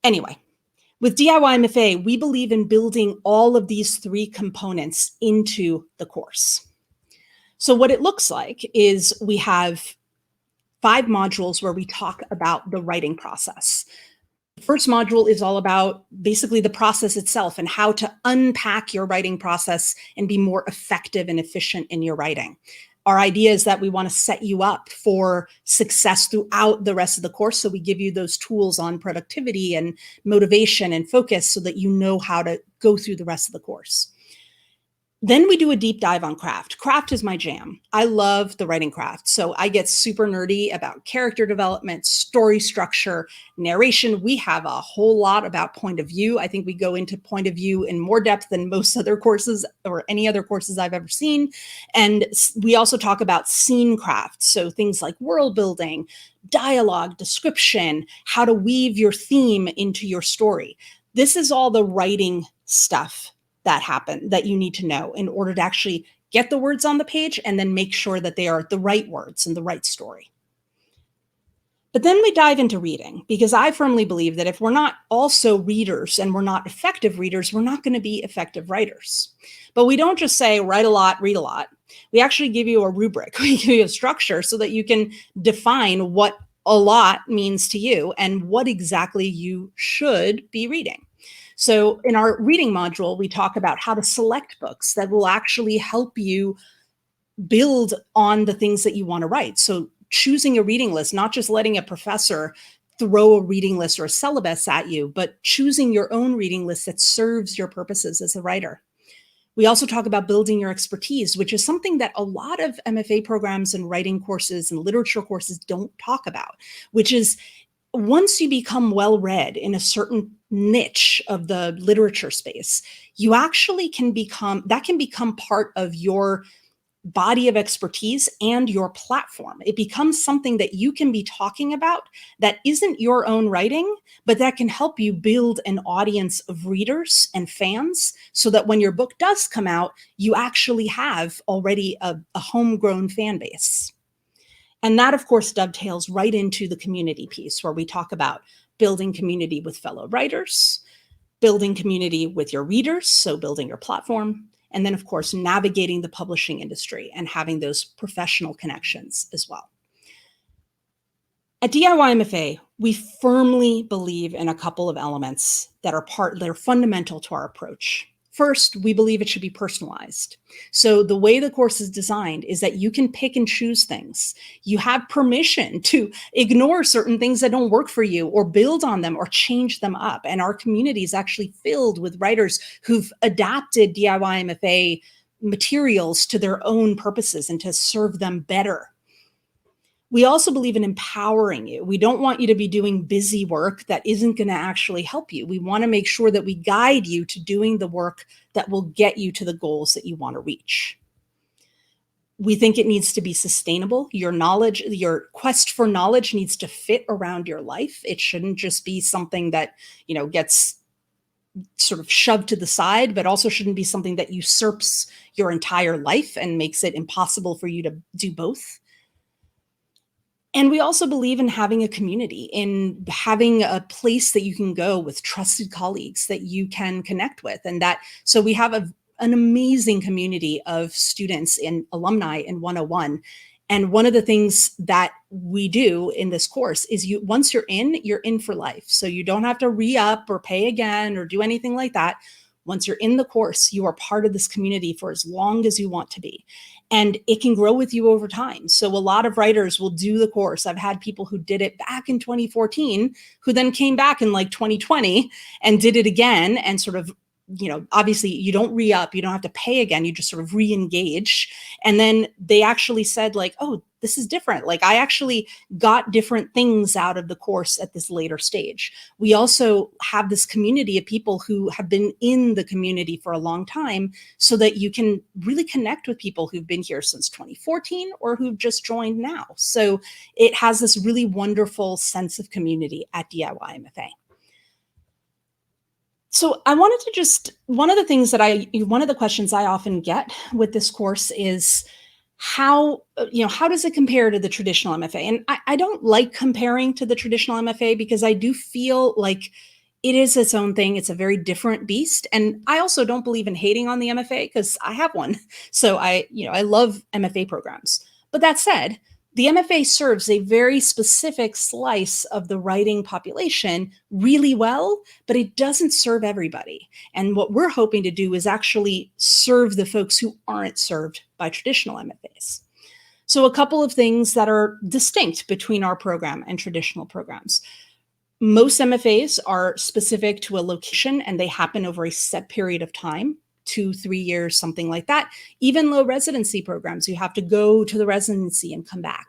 Speaker 2: Anyway, with DIY MFA, we believe in building all of these 3 components into the course. So what it looks like is we have 5 modules where we talk about the writing process. The first module is all about basically the process itself and how to unpack your writing process and be more effective and efficient in your writing. Our idea is that we want to set you up for success throughout the rest of the course. So we give you those tools on productivity and motivation and focus so that you know how to go through the rest of the course. Then we do a deep dive on craft. Craft is my jam. I love the writing craft. So I get super nerdy about character development, story structure, narration. We have a whole lot about point of view. I think we go into point of view in more depth than most other courses or any other courses I've ever seen. And we also talk about scene craft. So things like world building, dialogue, description, how to weave your theme into your story. This is all the writing stuff that you need to know in order to actually get the words on the page and then make sure that they are the right words and the right story. But then we dive into reading, because I firmly believe that if we're not also readers and we're not effective readers, we're not going to be effective writers. But we don't just say write a lot, read a lot. We actually give you a rubric. We give you a structure so that you can define what a lot means to you and what exactly you should be reading. So in our reading module, we talk about how to select books that will actually help you build on the things that you want to write. So choosing a reading list, not just letting a professor throw a reading list or a syllabus at you, but choosing your own reading list that serves your purposes as a writer. We also talk about building your expertise, which is something that a lot of MFA programs and writing courses and literature courses don't talk about, which is once you become well-read in a certain niche of the literature space, you actually can become part of your body of expertise and your platform. It becomes something that you can be talking about that isn't your own writing, but that can help you build an audience of readers and fans so that when your book does come out, you actually have already a homegrown fan base. And that, of course, dovetails right into the community piece where we talk about building community with fellow writers, building community with your readers, so building your platform, and then, of course, navigating the publishing industry and having those professional connections as well. At DIY MFA, we firmly believe in a couple of elements that are fundamental to our approach. First, we believe it should be personalized. So the way the course is designed is that you can pick and choose things. You have permission to ignore certain things that don't work for you or build on them or change them up. And our community is actually filled with writers who've adapted DIY MFA materials to their own purposes and to serve them better. We also believe in empowering you. We don't want you to be doing busy work that isn't going to actually help you. We want to make sure that we guide you to doing the work that will get you to the goals that you want to reach. We think it needs to be sustainable. Your knowledge, your quest for knowledge needs to fit around your life. It shouldn't just be something that, gets sort of shoved to the side, but also shouldn't be something that usurps your entire life and makes it impossible for you to do both. And we also believe in having a community, in having a place that you can go with trusted colleagues that you can connect with. So we have an amazing community of students and alumni in 101. And one of the things that we do in this course is once you're in for life. So you don't have to re-up or pay again or do anything like that. Once you're in the course, you are part of this community for as long as you want to be. And it can grow with you over time. So a lot of writers will do the course. I've had people who did it back in 2014, who then came back in like 2020 and did it again and sort of, obviously you don't re-up, you don't have to pay again, you just sort of re-engage. And then they actually said like, oh, this is different. Like I actually got different things out of the course at this later stage. We also have this community of people who have been in the community for a long time so that you can really connect with people who've been here since 2014 or who've just joined now. So it has this really wonderful sense of community at DIY MFA. So I wanted to one of the questions I often get with this course is how does it compare to the traditional MFA? And I don't like comparing to the traditional MFA because I do feel like it is its own thing. It's a very different beast. And I also don't believe in hating on the MFA because I have one. So I love MFA programs. But that said, The MFA serves a very specific slice of the writing population really well, but it doesn't serve everybody. And what we're hoping to do is actually serve the folks who aren't served by traditional MFAs. So a couple of things that are distinct between our program and traditional programs. Most MFAs are specific to a location and they happen over a set period of time. 2-3 years, something like that. Even low residency programs, you have to go to the residency and come back.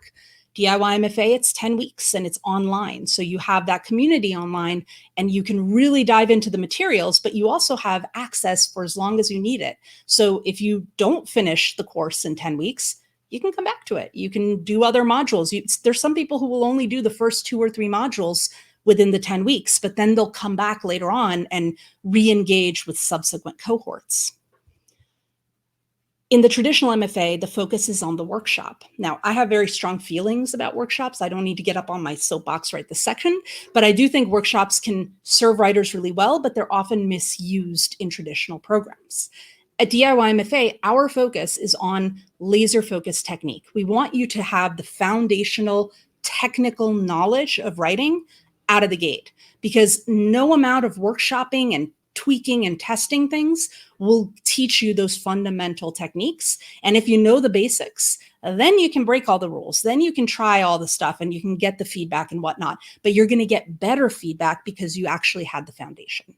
Speaker 2: DIY MFA, it's 10 weeks and it's online. So you have that community online and you can really dive into the materials, but you also have access for as long as you need it. So if you don't finish the course in 10 weeks, you can come back to it. You can do other modules. There's some people who will only do the first 2 or 3 modules within the 10 weeks, but then they'll come back later on and re-engage with subsequent cohorts. In the traditional MFA, the focus is on the workshop. Now, I have very strong feelings about workshops. I don't need to get up on my soapbox right this second, but I do think workshops can serve writers really well, but they're often misused in traditional programs. At DIY MFA, our focus is on laser-focused technique. We want you to have the foundational technical knowledge of writing out of the gate, because no amount of workshopping and tweaking and testing things will teach you those fundamental techniques. And if you know the basics, then you can break all the rules. Then you can try all the stuff and you can get the feedback and whatnot. But you're going to get better feedback because you actually had the foundation.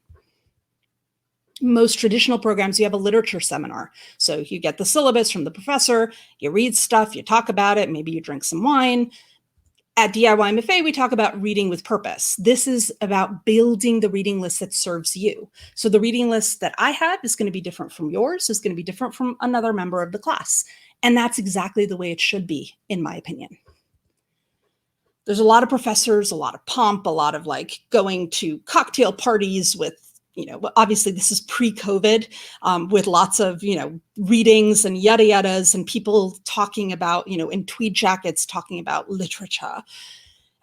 Speaker 2: Most traditional programs, you have a literature seminar. So you get the syllabus from the professor, you read stuff, you talk about it, maybe you drink some wine. At DIY MFA, we talk about reading with purpose. This is about building the reading list that serves you. So the reading list that I have is going to be different from yours, is going to be different from another member of the class. And that's exactly the way it should be, in my opinion. There's a lot of professors, a lot of pomp, a lot of like going to cocktail parties with, obviously this is pre-COVID, with lots of, readings and yada yadas and people talking about, in tweed jackets, talking about literature.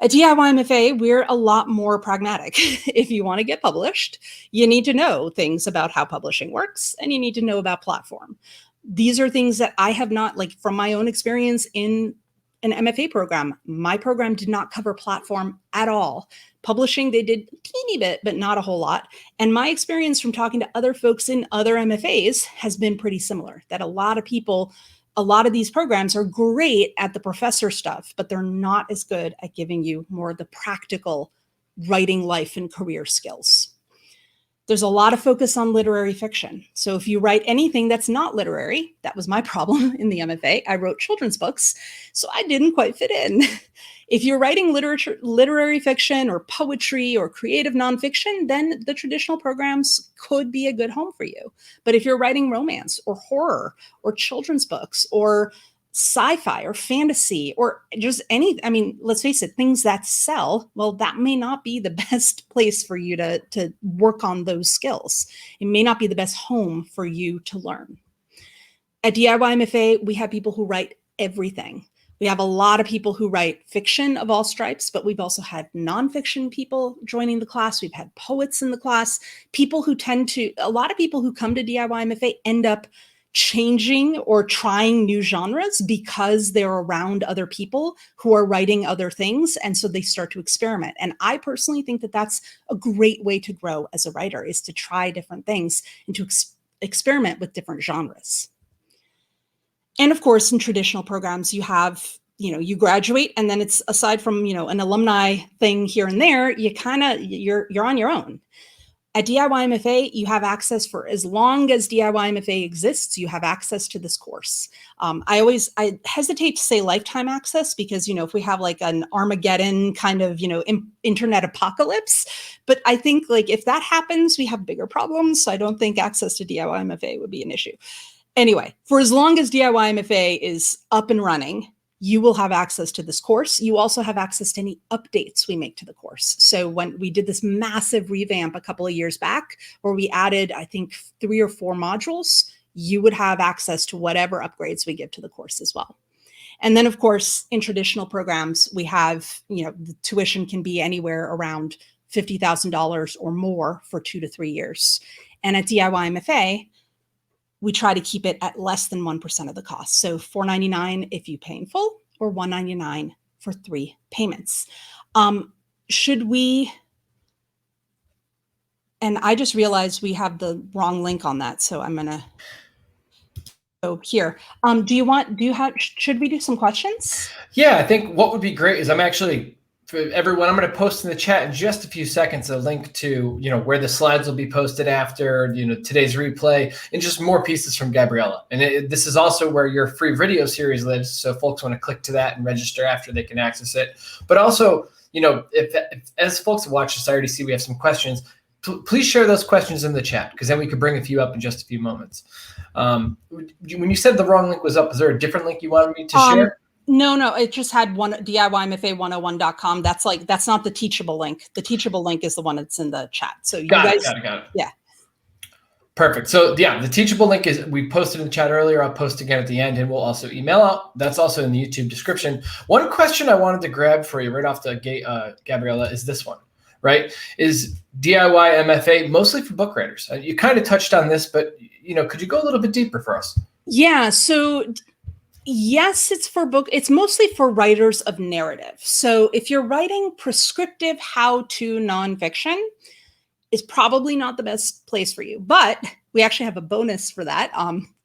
Speaker 2: At DIY MFA, we're a lot more pragmatic. If you want to get published, you need to know things about how publishing works and you need to know about platform. These are things that I have not, from my own experience in an MFA program, my program did not cover platform at all. Publishing, they did a teeny bit, but not a whole lot. And my experience from talking to other folks in other MFAs has been pretty similar, that a lot of these programs are great at the professor stuff, but they're not as good at giving you more of the practical writing life and career skills. There's a lot of focus on literary fiction. So if you write anything that's not literary, that was my problem in the MFA. I wrote children's books, so I didn't quite fit in. If you're writing literary fiction or poetry or creative nonfiction, then the traditional programs could be a good home for you. But if you're writing romance or horror or children's books or sci-fi or fantasy or just let's face it, things that sell, well, that may not be the best place for you to work on those skills. It may not be the best home for you to learn. At DIY MFA, we have people who write everything. We have a lot of people who write fiction of all stripes, but we've also had nonfiction people joining the class. We've had poets in the class, a lot of people who come to DIY MFA end up changing or trying new genres because they're around other people who are writing other things. And so they start to experiment. And I personally think that that's a great way to grow as a writer, is to try different things and to experiment with different genres. And of course, in traditional programs, you have, you graduate and then it's, aside from, an alumni thing here and there, you're on your own. At DIY MFA, you have access for as long as DIY MFA exists, you have access to this course. I hesitate to say lifetime access because, if we have like an Armageddon kind of, internet apocalypse, but I think if that happens, we have bigger problems. So I don't think access to DIY MFA would be an issue. Anyway, for as long as DIY MFA is up and running, you will have access to this course. You also have access to any updates we make to the course. So when we did this massive revamp a couple of years back, where we added, I think, 3 or 4 modules, you would have access to whatever upgrades we give to the course as well. And then, of course, in traditional programs, we have, the tuition can be anywhere around $50,000 or more for 2 to 3 years. And at DIY MFA, we try to keep it at less than 1% of the cost. So $499 if you pay in full, or $199 for 3 payments. Should we, and I just realized we have the wrong link on that. So I'm going to go here. Should we do some questions?
Speaker 1: Yeah, I think what would be great is I'm actually, for everyone, I'm going to post in the chat in just a few seconds a link to, where the slides will be posted after, today's replay, and just more pieces from Gabriela. And this is also where your free video series lives. So if folks want to click to that and register after, they can access it. But also, if as folks watch this, I already see we have some questions. Please share those questions in the chat, because then we could bring a few up in just a few moments. When you said the wrong link was up, is there a different link you wanted me to share?
Speaker 2: No, it just had one, DIYMFA101.com. That's not the Teachable link. The Teachable link is the one that's in the chat. So you
Speaker 1: got
Speaker 2: guys,
Speaker 1: it.
Speaker 2: Yeah.
Speaker 1: Perfect. So yeah, the Teachable link is, we posted in the chat earlier. I'll post again at the end, and we'll also email out. That's also in the YouTube description. One question I wanted to grab for you right off the gate, Gabriela, is this one, right? Is DIY MFA mostly for book writers? You kind of touched on this, but could you go a little bit deeper for us?
Speaker 2: Yeah. So yes, it's mostly for writers of narrative. So if you're writing prescriptive how-to nonfiction, it's probably not the best place for you. But we actually have a bonus for that.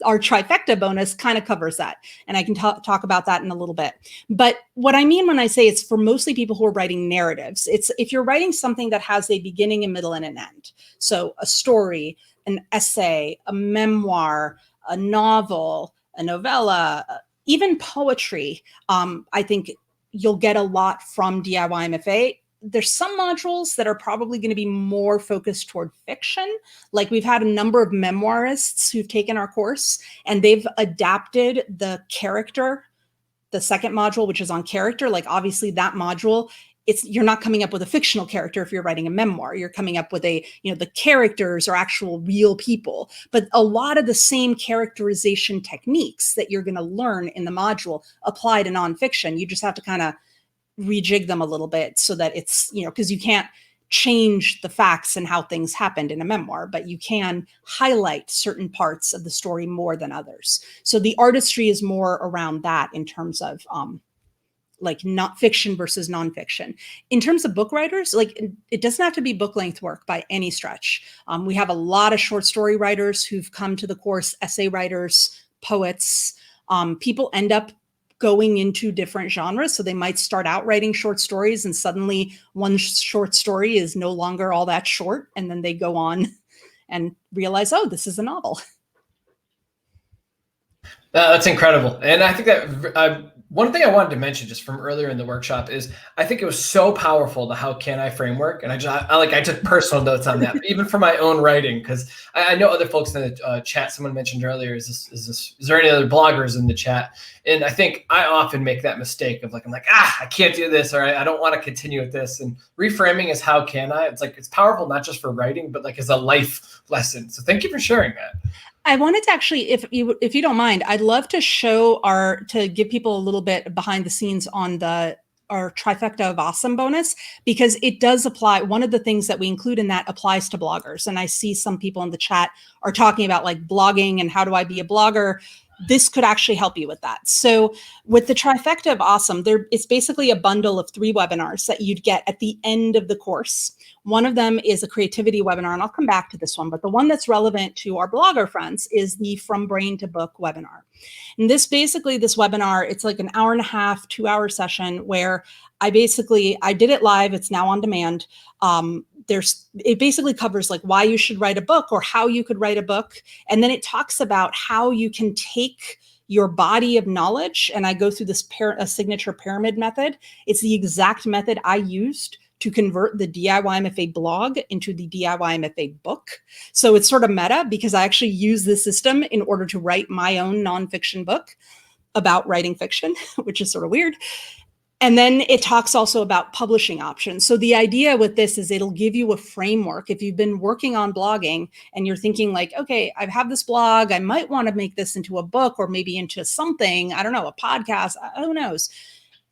Speaker 2: Our trifecta bonus kind of covers that. And I can talk about that in a little bit. But what I mean when I say it's for mostly people who are writing narratives, it's if you're writing something that has a beginning, a middle, and an end. So a story, an essay, a memoir, a novel, a novella, even poetry, I think you'll get a lot from DIY MFA. There's some modules that are probably going to be more focused toward fiction. Like we've had a number of memoirists who've taken our course, and they've adapted the character, the second module, which is on character. Like obviously that module, you're not coming up with a fictional character if you're writing a memoir. You're coming up with the characters are actual real people. But a lot of the same characterization techniques that you're going to learn in the module apply to nonfiction. You just have to kind of rejig them a little bit so that it's, because you can't change the facts and how things happened in a memoir, but you can highlight certain parts of the story more than others. So the artistry is more around that in terms of like not fiction versus nonfiction. In terms of book writers, like it doesn't have to be book length work by any stretch. We have a lot of short story writers who've come to the course, essay writers, poets. People end up going into different genres. So they might start out writing short stories, and suddenly one short story is no longer all that short. And then they go on and realize, oh, this is a novel.
Speaker 1: That's incredible. And I think that one thing I wanted to mention just from earlier in the workshop is I think it was so powerful, the How Can I framework. And I took personal notes on that, even for my own writing, because I know other folks in the chat, someone mentioned earlier, is there any other bloggers in the chat? And I think I often make that mistake of I'm like, I can't do this, or I don't want to continue with this. And reframing is How Can I? It's powerful, not just for writing, but as a life lesson. So thank you for sharing that.
Speaker 2: I wanted to actually, if you don't mind, I'd love to to give people a little bit behind the scenes on our trifecta of awesome bonus, because it does apply. One of the things that we include in that applies to bloggers. And I see some people in the chat are talking about blogging and how do I be a blogger? This could actually help you with that. So with the trifecta of awesome, it's basically a bundle of 3 webinars that you'd get at the end of the course. One of them is a creativity webinar, and I'll come back to this one, but the one that's relevant to our blogger friends is the From Brain to Book webinar. And this webinar, it's like an hour and a half, 2-hour session where I did it live. It's now on demand. It basically covers why you should write a book or how you could write a book. And then it talks about how you can take your body of knowledge. And I go through this a signature pyramid method. It's the exact method I used to convert the DIY MFA blog into the DIY MFA book. So it's sort of meta, because I actually use this system in order to write my own nonfiction book about writing fiction, which is sort of weird. And then it talks also about publishing options. So the idea with this is it'll give you a framework. If you've been working on blogging and you're thinking okay, I have this blog, I might want to make this into a book or maybe into something, I don't know, a podcast, who knows?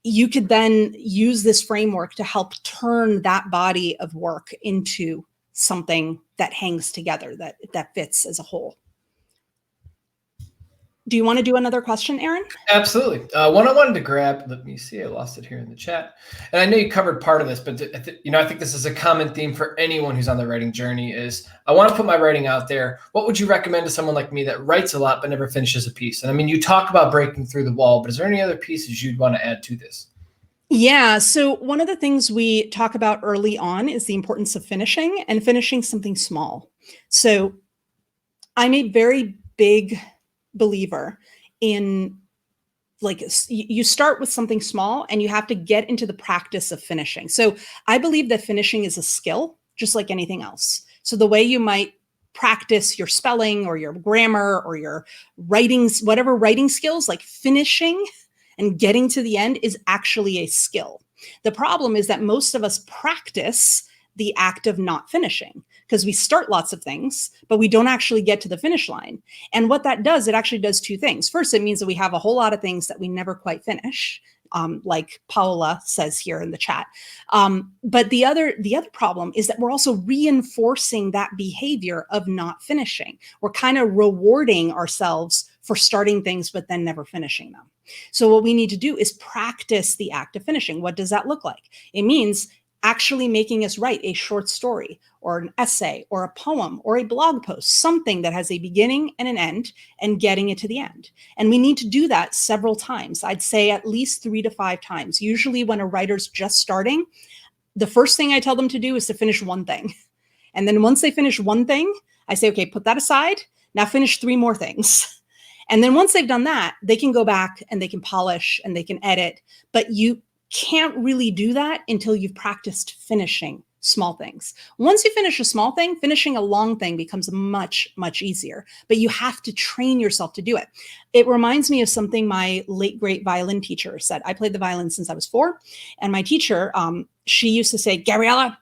Speaker 2: You could then use this framework to help turn that body of work into something that hangs together, that fits as a whole. Do you want to do another question, Aaron?
Speaker 1: Absolutely. One I wanted to grab, let me see, I lost it here in the chat. And I know you covered part of this, but I think this is a common theme for anyone who's on the writing journey is, I want to put my writing out there. What would you recommend to someone like me that writes a lot but never finishes a piece? And I mean, you talk about breaking through the wall, but is there any other pieces you'd want to add to this?
Speaker 2: Yeah. So one of the things we talk about early on is the importance of finishing and finishing something small. So I'm a very big believer in, like, you start with something small and you have to get into the practice of finishing. So I believe that finishing is a skill, just like anything else. So the way you might practice your spelling or your grammar or your writings, whatever writing skills, like finishing and getting to the end is actually a skill. The problem is that most of us practice the act of not finishing because we start lots of things, but we don't actually get to the finish line. And what that does, it actually does two things. First, it means that we have a whole lot of things that we never quite finish, like Paola says here in the chat. But the other problem is that we're also reinforcing that behavior of not finishing. We're kind of rewarding ourselves for starting things, but then never finishing them. So what we need to do is practice the act of finishing. What does that look like? It means actually making us write a short story or an essay or a poem or a blog post, something that has a beginning and an end, and getting it to the end. And we need to do that several times. I'd say at least 3 to 5 times. Usually when a writer's just starting, the first thing I tell them to do is to finish one thing. And then once they finish one thing, I say, okay, put that aside. Now finish 3 more things. And then once they've done that, they can go back and they can polish and they can edit. But you can't really do that until you've practiced finishing small things. Once you finish a small thing, finishing a long thing becomes much, much easier, but you have to train yourself to do it. It reminds me of something my late great violin teacher said. I played the violin since I was 4, and my teacher, she used to say, Gabriela,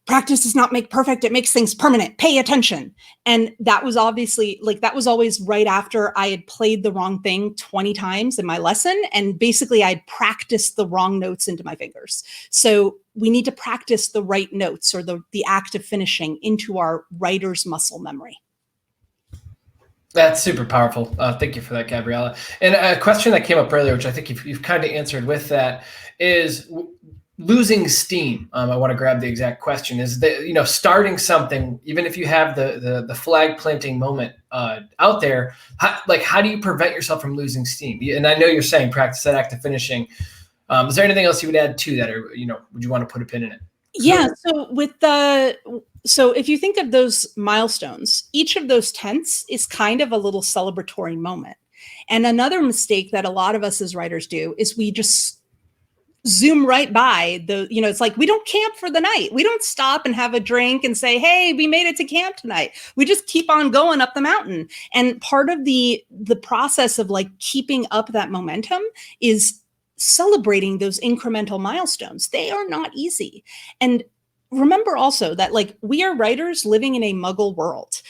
Speaker 2: practice does not make perfect. It makes things permanent. Pay attention. And that was obviously that was always right after I had played the wrong thing 20 times in my lesson. And basically I'd practiced the wrong notes into my fingers. So we need to practice the right notes or the act of finishing into our writer's muscle memory.
Speaker 1: That's super powerful. Thank you for that, Gabriela. And a question that came up earlier, which I think you've kind of answered with that, is losing steam. I want to grab the exact question. Is that, starting something, even if you have the flag planting moment out there, how do you prevent yourself from losing steam? And I know you're saying practice that act of finishing. Is there anything else you would add to that, or would you want to put a pin in it?
Speaker 2: Yeah. So if you think of those milestones, each of those tenths is kind of a little celebratory moment. And another mistake that a lot of us as writers do is we just zoom right by it's like we don't camp for the night. We don't stop and have a drink and say, hey, we made it to camp tonight. We just keep on going up the mountain. And part of the process of keeping up that momentum is celebrating those incremental milestones. They are not easy. And remember also that we are writers living in a muggle world.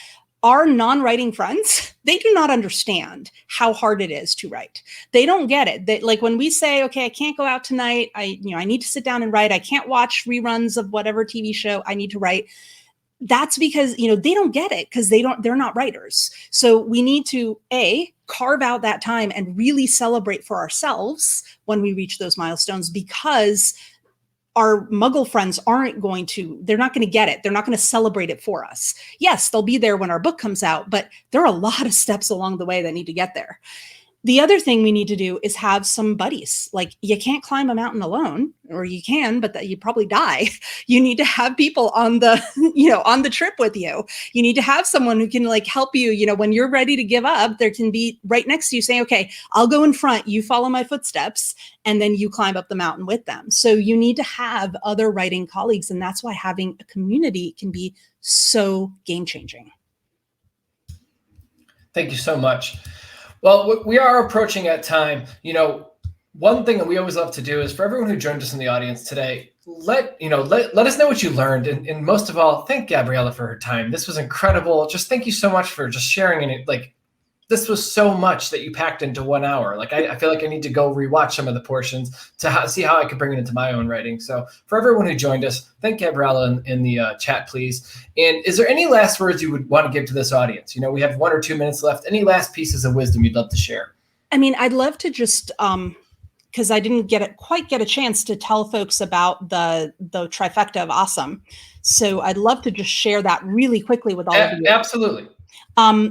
Speaker 2: Our non-writing friends, they do not understand how hard it is to write. They don't get it. When we say, okay, I can't go out tonight. I need to sit down and write. I can't watch reruns of whatever TV show. I need to write. That's because, they don't get it because they're not writers. So we need to carve out that time and really celebrate for ourselves when we reach those milestones, because our muggle friends they're not going to get it. They're not going to celebrate it for us. Yes, they'll be there when our book comes out, but there are a lot of steps along the way that need to get there. The other thing we need to do is have some buddies. You can't climb a mountain alone, or you can, but you probably die. You need to have people on the, on the trip with you. You need to have someone who can help you. When you're ready to give up, there can be right next to you saying, okay, I'll go in front, you follow my footsteps, and then you climb up the mountain with them. So you need to have other writing colleagues. And that's why having a community can be so game-changing.
Speaker 1: Thank you so much. Well, we are approaching that time. One thing that we always love to do is for everyone who joined us in the audience today, let us know what you learned. And most of all, thank Gabriela for her time. This was incredible. Just thank you so much for just sharing it. this was so much that you packed into 1 hour. Like, I feel like I need to go rewatch some of the portions to see how I could bring it into my own writing. So for everyone who joined us, thank Gabriela in the chat, please. And is there any last words you would want to give to this audience? You know, we have 1 or 2 minutes left. Any last pieces of wisdom you'd love to share?
Speaker 2: I mean, I'd love to just, because I didn't quite get a chance to tell folks about the trifecta of awesome. So I'd love to just share that really quickly with all of you.
Speaker 1: Absolutely.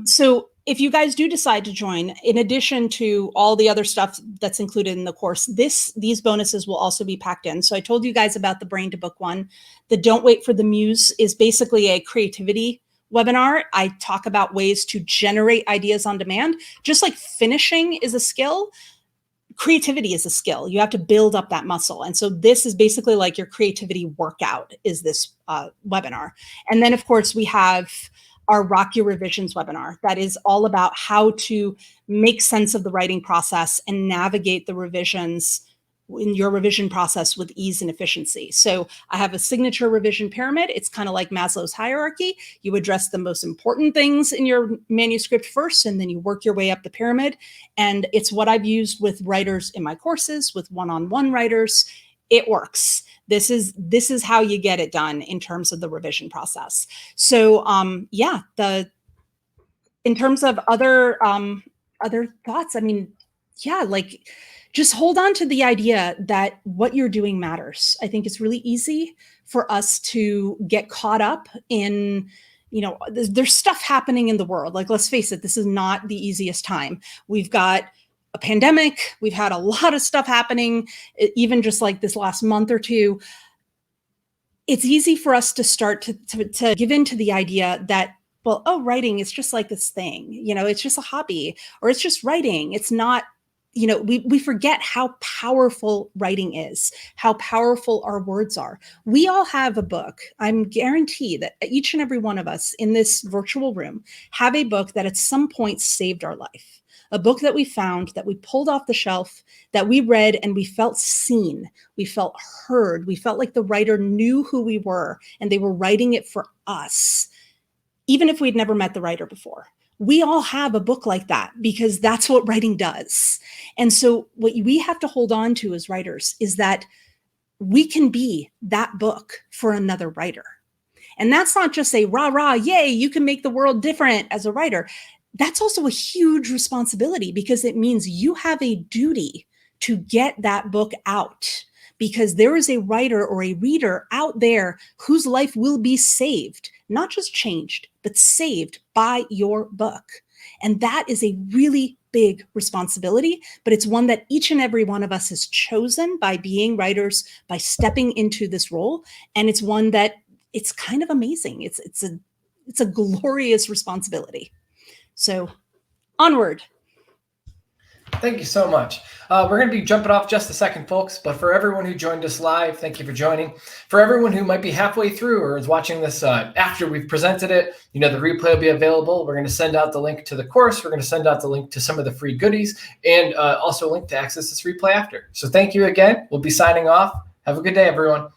Speaker 2: So if you guys do decide to join, in addition to all the other stuff that's included in the course, these bonuses will also be packed in. So I told you guys about the Brain to Book one. The Don't Wait for the Muse is basically a creativity webinar. I talk about ways to generate ideas on demand. Just like finishing is a skill, creativity is a skill. You have to build up that muscle. And so this is basically like your creativity workout is this webinar. And then of course we have our Rock Your Revisions webinar. That is all about how to make sense of the writing process and navigate the revisions in your revision process with ease and efficiency. So I have a signature revision pyramid. It's kind of like Maslow's hierarchy. You address the most important things in your manuscript first, and then you work your way up the pyramid. And it's what I've used with writers in my courses, with one-on-one writers. It works. This is how you get it done in terms of the revision process. So yeah, in terms of other thoughts, I mean, yeah, like just hold on to the idea that what you're doing matters. I think it's really easy for us to get caught up in, you know, there's stuff happening in the world. Like, let's face it, this is not the easiest time. We've got a pandemic. We've had a lot of stuff happening, even just like this last month or two. It's easy for us to start to give into the idea that, well, oh, writing is just like this thing, you know, it's just a hobby, or it's just writing. It's not, you know, we forget how powerful writing is, how powerful our words are. We all have a book. I'm guaranteed that each and every one of us in this virtual room have a book that at some point saved our life. A book that we found, that we pulled off the shelf, that we read and we felt seen, we felt heard, we felt like the writer knew who we were and they were writing it for us, even if we'd never met the writer before. We all have a book like that because that's what writing does. And so what we have to hold on to as writers is that we can be that book for another writer. And that's not just a rah, rah, yay, you can make the world different as a writer. That's also a huge responsibility because it means you have a duty to get that book out, because there is a writer or a reader out there whose life will be saved, not just changed, but saved by your book. And that is a really big responsibility, but it's one that each and every one of us has chosen by being writers, by stepping into this role. And it's one that it's kind of amazing. It's a glorious responsibility. So onward.
Speaker 1: Thank you so much. We're going to be jumping off just a second, folks. But for everyone who joined us live, thank you for joining. For everyone who might be halfway through or is watching this after we've presented it, you know, the replay will be available. We're going to send out the link to the course. We're going to send out the link to some of the free goodies and also a link to access this replay after. So thank you again. We'll be signing off. Have a good day, everyone.